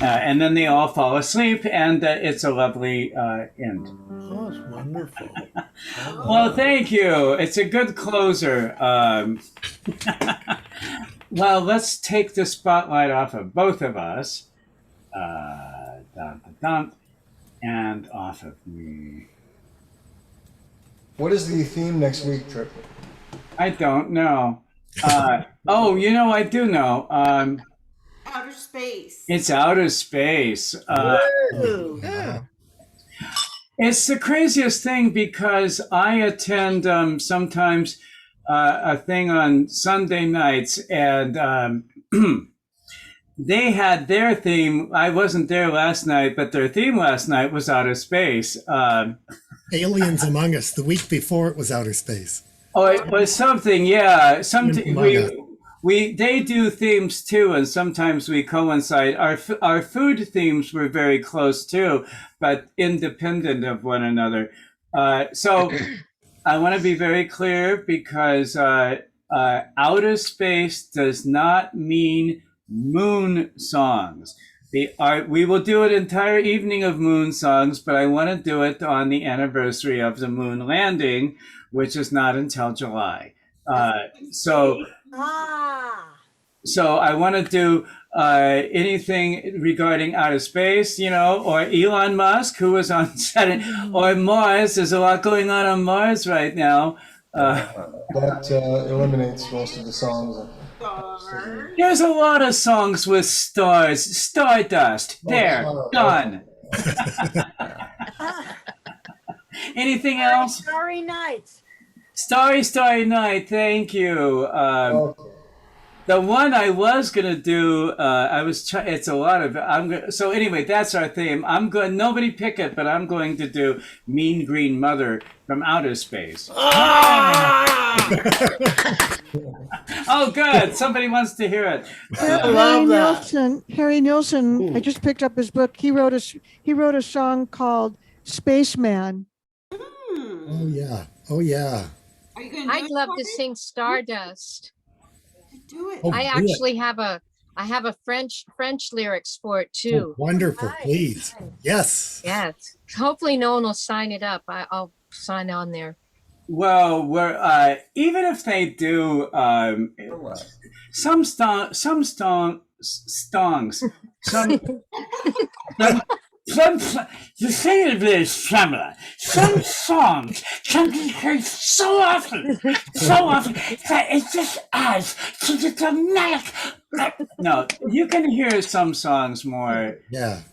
And then they all fall asleep, and it's a lovely end. Oh, it's wonderful. Well, thank you. It's a good closer. Well, let's take the spotlight off of both of us. And off of me. What is the theme next week, Trip? I don't know. Oh, I do know. Outer space. It's outer space. It's the craziest thing because I attend sometimes a thing on Sunday nights, and they had their theme. I wasn't there last night, but their theme last night was outer space. Aliens Among Us. The week before it was outer space. Oh, it was something, yeah. Something they do themes too, and sometimes we coincide. Our food themes were very close too, but independent of one another. So I want to be very clear because outer space does not mean moon songs. We will do an entire evening of moon songs, but I want to do it on the anniversary of the moon landing, which is not until July. So I want to do anything regarding outer space, or Elon Musk, who was on Saturday, or Mars. There's a lot going on Mars right now. That eliminates most of the songs. There's a lot of songs with stars. Stardust. There. Done. Anything else? Starry Nights. Starry Night. Thank you. The one I was gonna do, it's a lot of. So anyway, that's our theme. Nobody pick it, but I'm going to do Mean Green Mother from Outer Space. Oh, good. Somebody wants to hear it. Harry Nilsson. I just picked up his book. He wrote a song called Spaceman. Oh yeah. Oh yeah. Are you going to I'd love to sing Stardust. do it? I actually have a French lyrics for it too. Oh, wonderful. Please. Yes. Yes. Hopefully no one will sign it up. I'll sign on there. Well, we're even if they do some songs. You say it is similar. Some songs can be heard so often. That it just adds to the dramatic. No, you can hear some songs more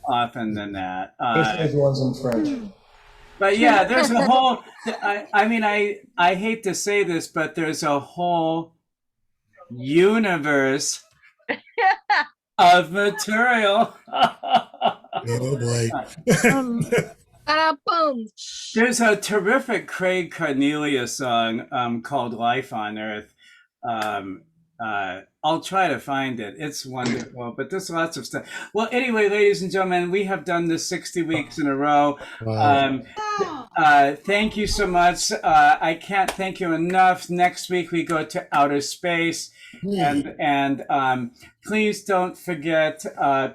often than that. There's ones in French. But yeah, there's a whole. I hate to say this, but there's a whole universe of material. Oh boy. Boom. There's a terrific Craig Cornelia song called Life on Earth. I'll try to find it. It's wonderful, but there's lots of stuff. Well, anyway, ladies and gentlemen, we have done this 60 weeks in a row. Wow. Thank you so much. I can't thank you enough. Next week we go to outer space. And please don't forget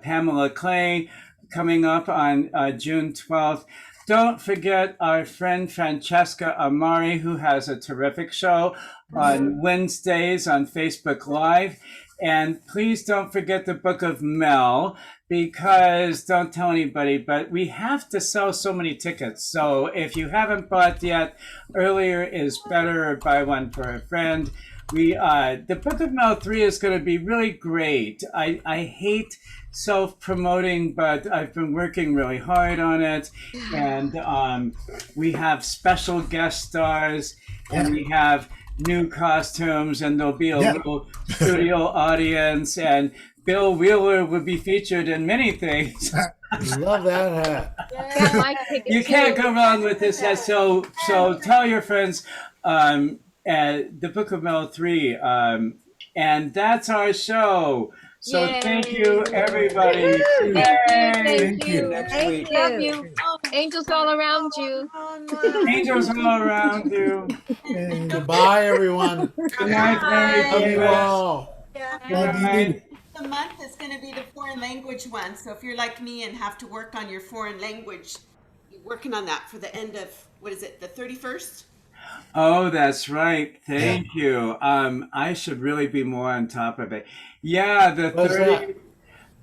Pamela Clay coming up on June 12th. Don't forget our friend Francesca Amari, who has a terrific show on Wednesdays on Facebook Live. And please don't forget the Book of Mel, because don't tell anybody, but we have to sell so many tickets. So if you haven't bought yet, earlier is better, or buy one for a friend. The Book of Mel 3 is going to be really great. I hate self-promoting, but I've been working really hard on it. And we have special guest stars, and we have new costumes, and there'll be a little studio audience, and Bill Wheeler will be featured in many things. Love that hat. You can't go wrong with this hat. So tell your friends the Book of Mel 3, and that's our show. So thank you, everybody. Thank you. Love you. Angels all around you. Angels all around you. Goodbye, everyone. Good night, Love you all. Good night. the month is going to be the foreign language one. So if you're like me and have to work on your foreign language, you're working on that for the end of, what is it, the 31st? Oh, that's right. Thank you. I should really be more on top of it. Yeah, the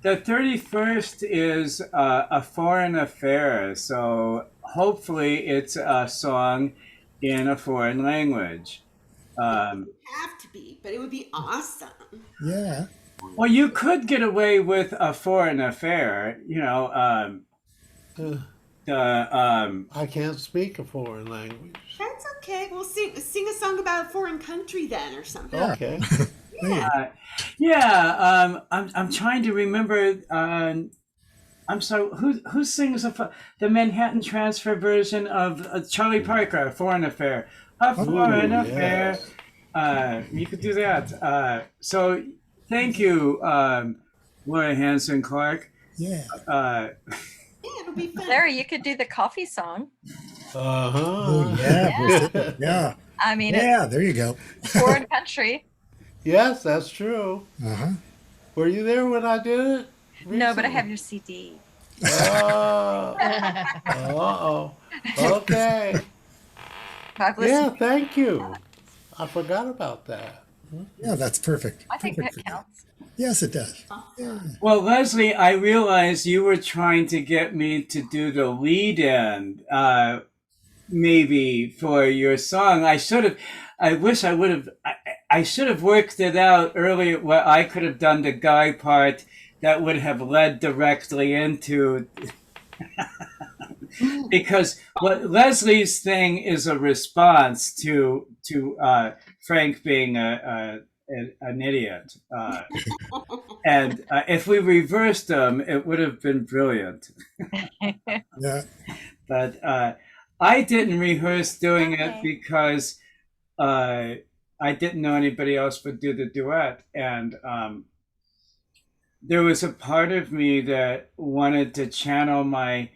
31st is a foreign affair. So hopefully it's a song in a foreign language. It doesn't have to be, but it would be awesome. Yeah. Well, you could get away with a foreign affair, I can't speak a foreign language. That's okay. We'll sing a song about a foreign country then or something. Okay. I'm trying to remember. I'm sorry. Who sings the Manhattan Transfer version of Charlie Parker, "Foreign Affair"? A foreign affair. You could do that. So, thank you, Laura Hanson Clark. Yeah. It'll be fun. Larry, you could do the coffee song. Oh, yeah. Yeah. I mean, yeah, there you go. Foreign country. Yes, that's true. Uh-huh. Were you there when I did it? No, but I have your CD. Oh. Uh-oh. Okay. I've Yeah, listened. thank you. I forgot about that. Yeah, that's perfect. I think Perfect that for counts. Yes, it does. Yeah. Well, Leslie, I realized you were trying to get me to do the lead-in, maybe for your song. I wish I would have. I should have worked it out earlier where I could have done the guy part that would have led directly into. Because what Leslie's thing is a response to Frank being an idiot, and if we reversed them, it would have been brilliant. Yeah. But I didn't rehearse doing it because I didn't know anybody else would do the duet, and there was a part of me that wanted to channel my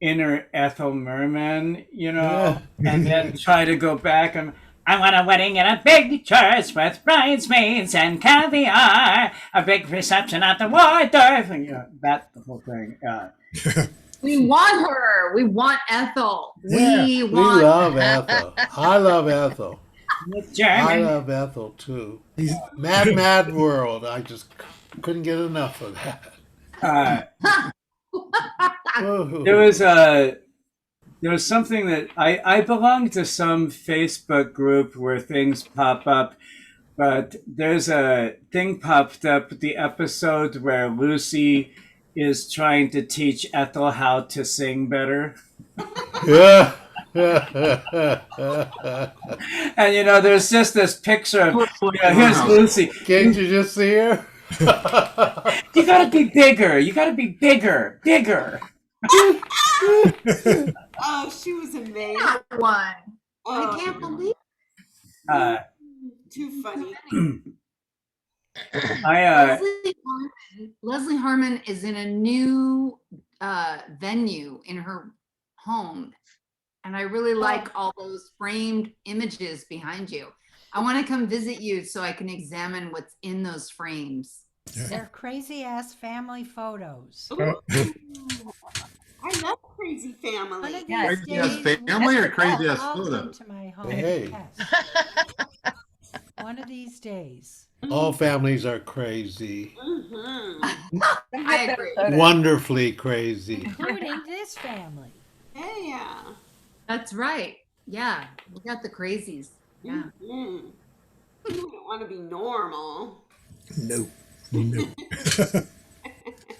inner Ethel Merman, and then try to go back and I want a wedding in a big church with bridesmaids and caviar, a big reception at the Waldorf, and that the whole thing. We want her. We want Ethel. Yeah. We We want love Ethel. I love Ethel. German. I love Ethel too. Mad World. I just couldn't get enough of that. There was something that I belong to some Facebook group where things pop up, but there's a thing popped up, the episode where Lucy is trying to teach Ethel how to sing better. Yeah. And there's just this picture of here's Lucy. Can't you just see her? You gotta be bigger. You gotta be bigger. Oh, she was amazing. that one. Oh, I can't believe too funny. Leslie Harmon is in a new venue in her home, and I really like all those framed images behind you. I want to come visit you so I can examine what's in those frames. They're crazy ass family photos. I love Crazy Family. One of these Crazy ass days, family or crazy ass I'll photo? come to my home. Hey. Yes. One of these days. All families are crazy. I agree. Wonderfully crazy. Including this family. Yeah. That's right. Yeah, we got the crazies. Yeah. You don't want to be normal. No.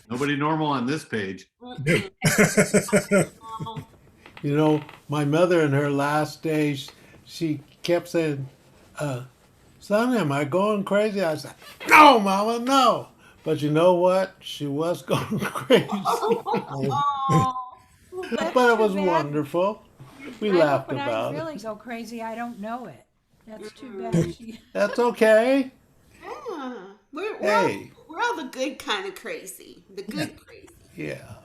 Nobody normal on this page. My mother in her last days, she kept saying, son, am I going crazy? I said, no, Mama, no. But you know what? She was going crazy. But it was wonderful. We laughed when about I it. really go crazy, I don't know it. That's too bad. That's okay. Yeah. We're Hey. all the good kind of crazy. The good crazy. Yeah.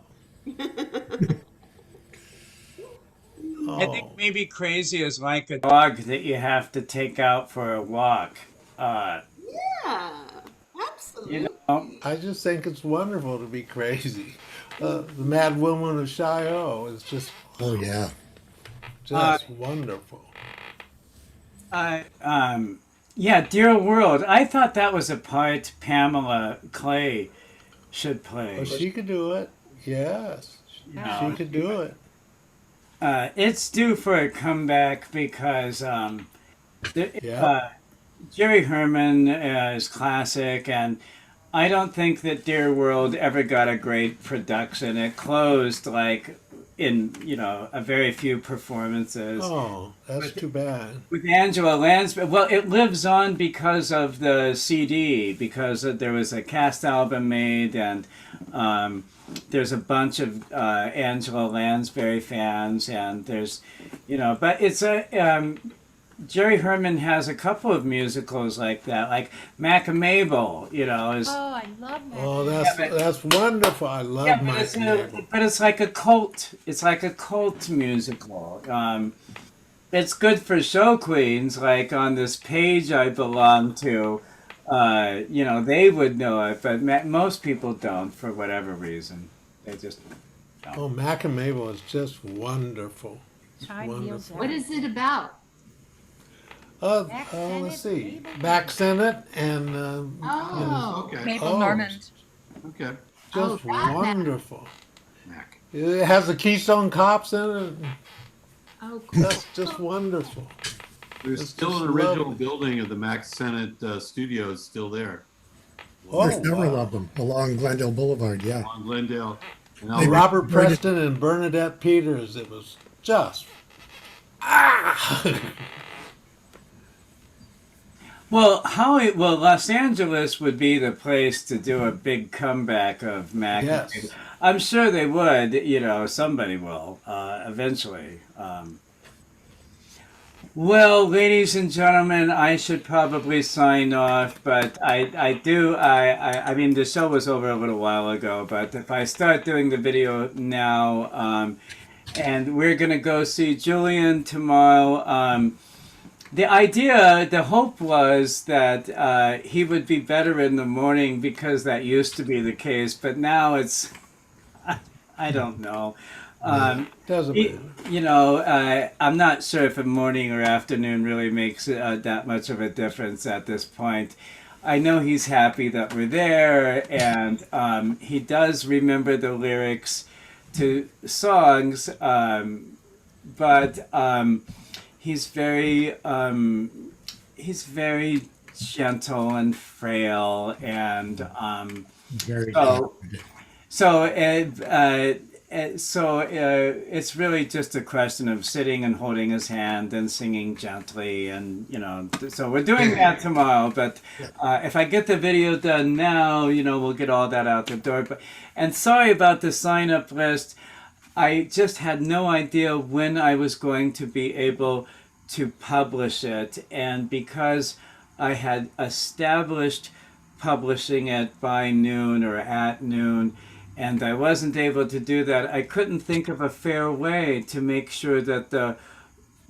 I think maybe crazy is like a dog that you have to take out for a walk. Yeah. Absolutely. I just think it's wonderful to be crazy. The Mad Woman of Showoffshow is just Oh yeah. wonderful. Yeah, Dear World. I thought that was a part Pamela Clay should play. Oh, she could do it. Yes, No. she could do it. It's due for a comeback because Jerry Herman is classic, and I don't think that Dear World ever got a great production. It closed like in a very few performances. Oh, that's too bad. With Angela Lansbury, well, it lives on because of the CD, because there was a cast album made, and there's a bunch of Angela Lansbury fans, and there's, but it's a Jerry Herman has a couple of musicals like that, like Mac and Mabel, is. Oh, I love Mac. Oh, that's wonderful. I love Mac and Mabel. But it's like a cult. It's like a cult musical. It's good for show queens. Like on this page I belong to, they would know it, but most people don't for whatever reason. They just don't. Oh, Mac and Mabel is just wonderful. Wonderful. What is it about? Let's see. Mac Sennett and Mabel Normand. Okay. Just wonderful. It has the Keystone Cops in it. Oh, cool. That's just wonderful. There's It's still just an original lovely. building of the Max Sennett studios still there There's several of them along Glendale Boulevard. Yeah. on Glendale. And Hey, Robert Preston and Bernadette Peters. It was just Well, Los Angeles would be the place to do a big comeback of Mac. Yes. I'm sure they would. Somebody will eventually. Well, ladies and gentlemen, I should probably sign off, but I mean, the show was over a little while ago, but if I start doing the video now, and we're going to go see Julian tomorrow. The hope was that he would be better in the morning because that used to be the case, but now it's, I don't know. Doesn't matter. I'm not sure if a morning or afternoon really makes that much of a difference at this point. I know he's happy that we're there, and he does remember the lyrics to songs, but he's very gentle and frail, and Very so it's really just a question of sitting and holding his hand and singing gently, and so we're doing that tomorrow. But if I get the video done now, we'll get all that out the door. And sorry about the sign-up list. I just had no idea when I was going to be able to publish it, and because I had established publishing it by noon or at noon, and I wasn't able to do that, I couldn't think of a fair way to make sure that the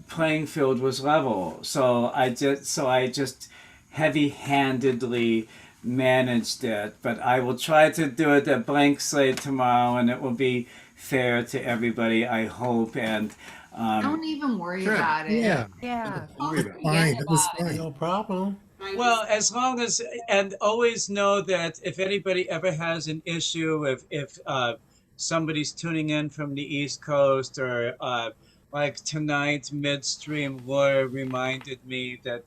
playing field was level. So I just heavy-handedly managed it. But I will try to do it a blank slate tomorrow, and it will be fair to everybody, I hope. And Don't even worry about it. Yeah. Yeah. Fine. It was fine. No problem. well, as long as, and always know that if anybody ever has an issue, if somebody's tuning in from the East Coast, or like tonight, midstream, Laura reminded me that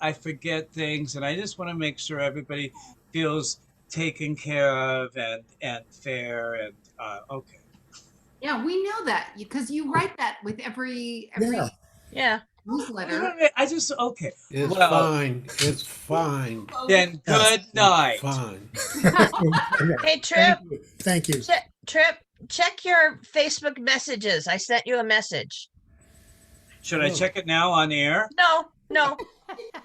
I forget things, and I just want to make sure everybody feels taken care of and fair, and okay. Yeah, we know that because you write that with every Yeah. newsletter. I just okay. It's Well, fine. It's fine. Then good night. Fine. Hey, Trip. Thank you. Trip, check your Facebook messages. I sent you a message. Should I check it now on air? No.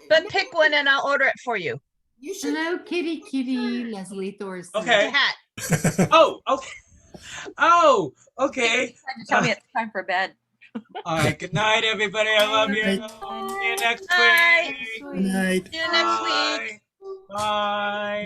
But pick one and I'll order it for you. Hello, kitty, Leslie Thorson. Okay. Hat. Oh, okay. Oh, okay. Tell me it's time for bed. All right. Good night, everybody. I love you. Good See you next Night. week. Good night. See you next week. Bye. Bye.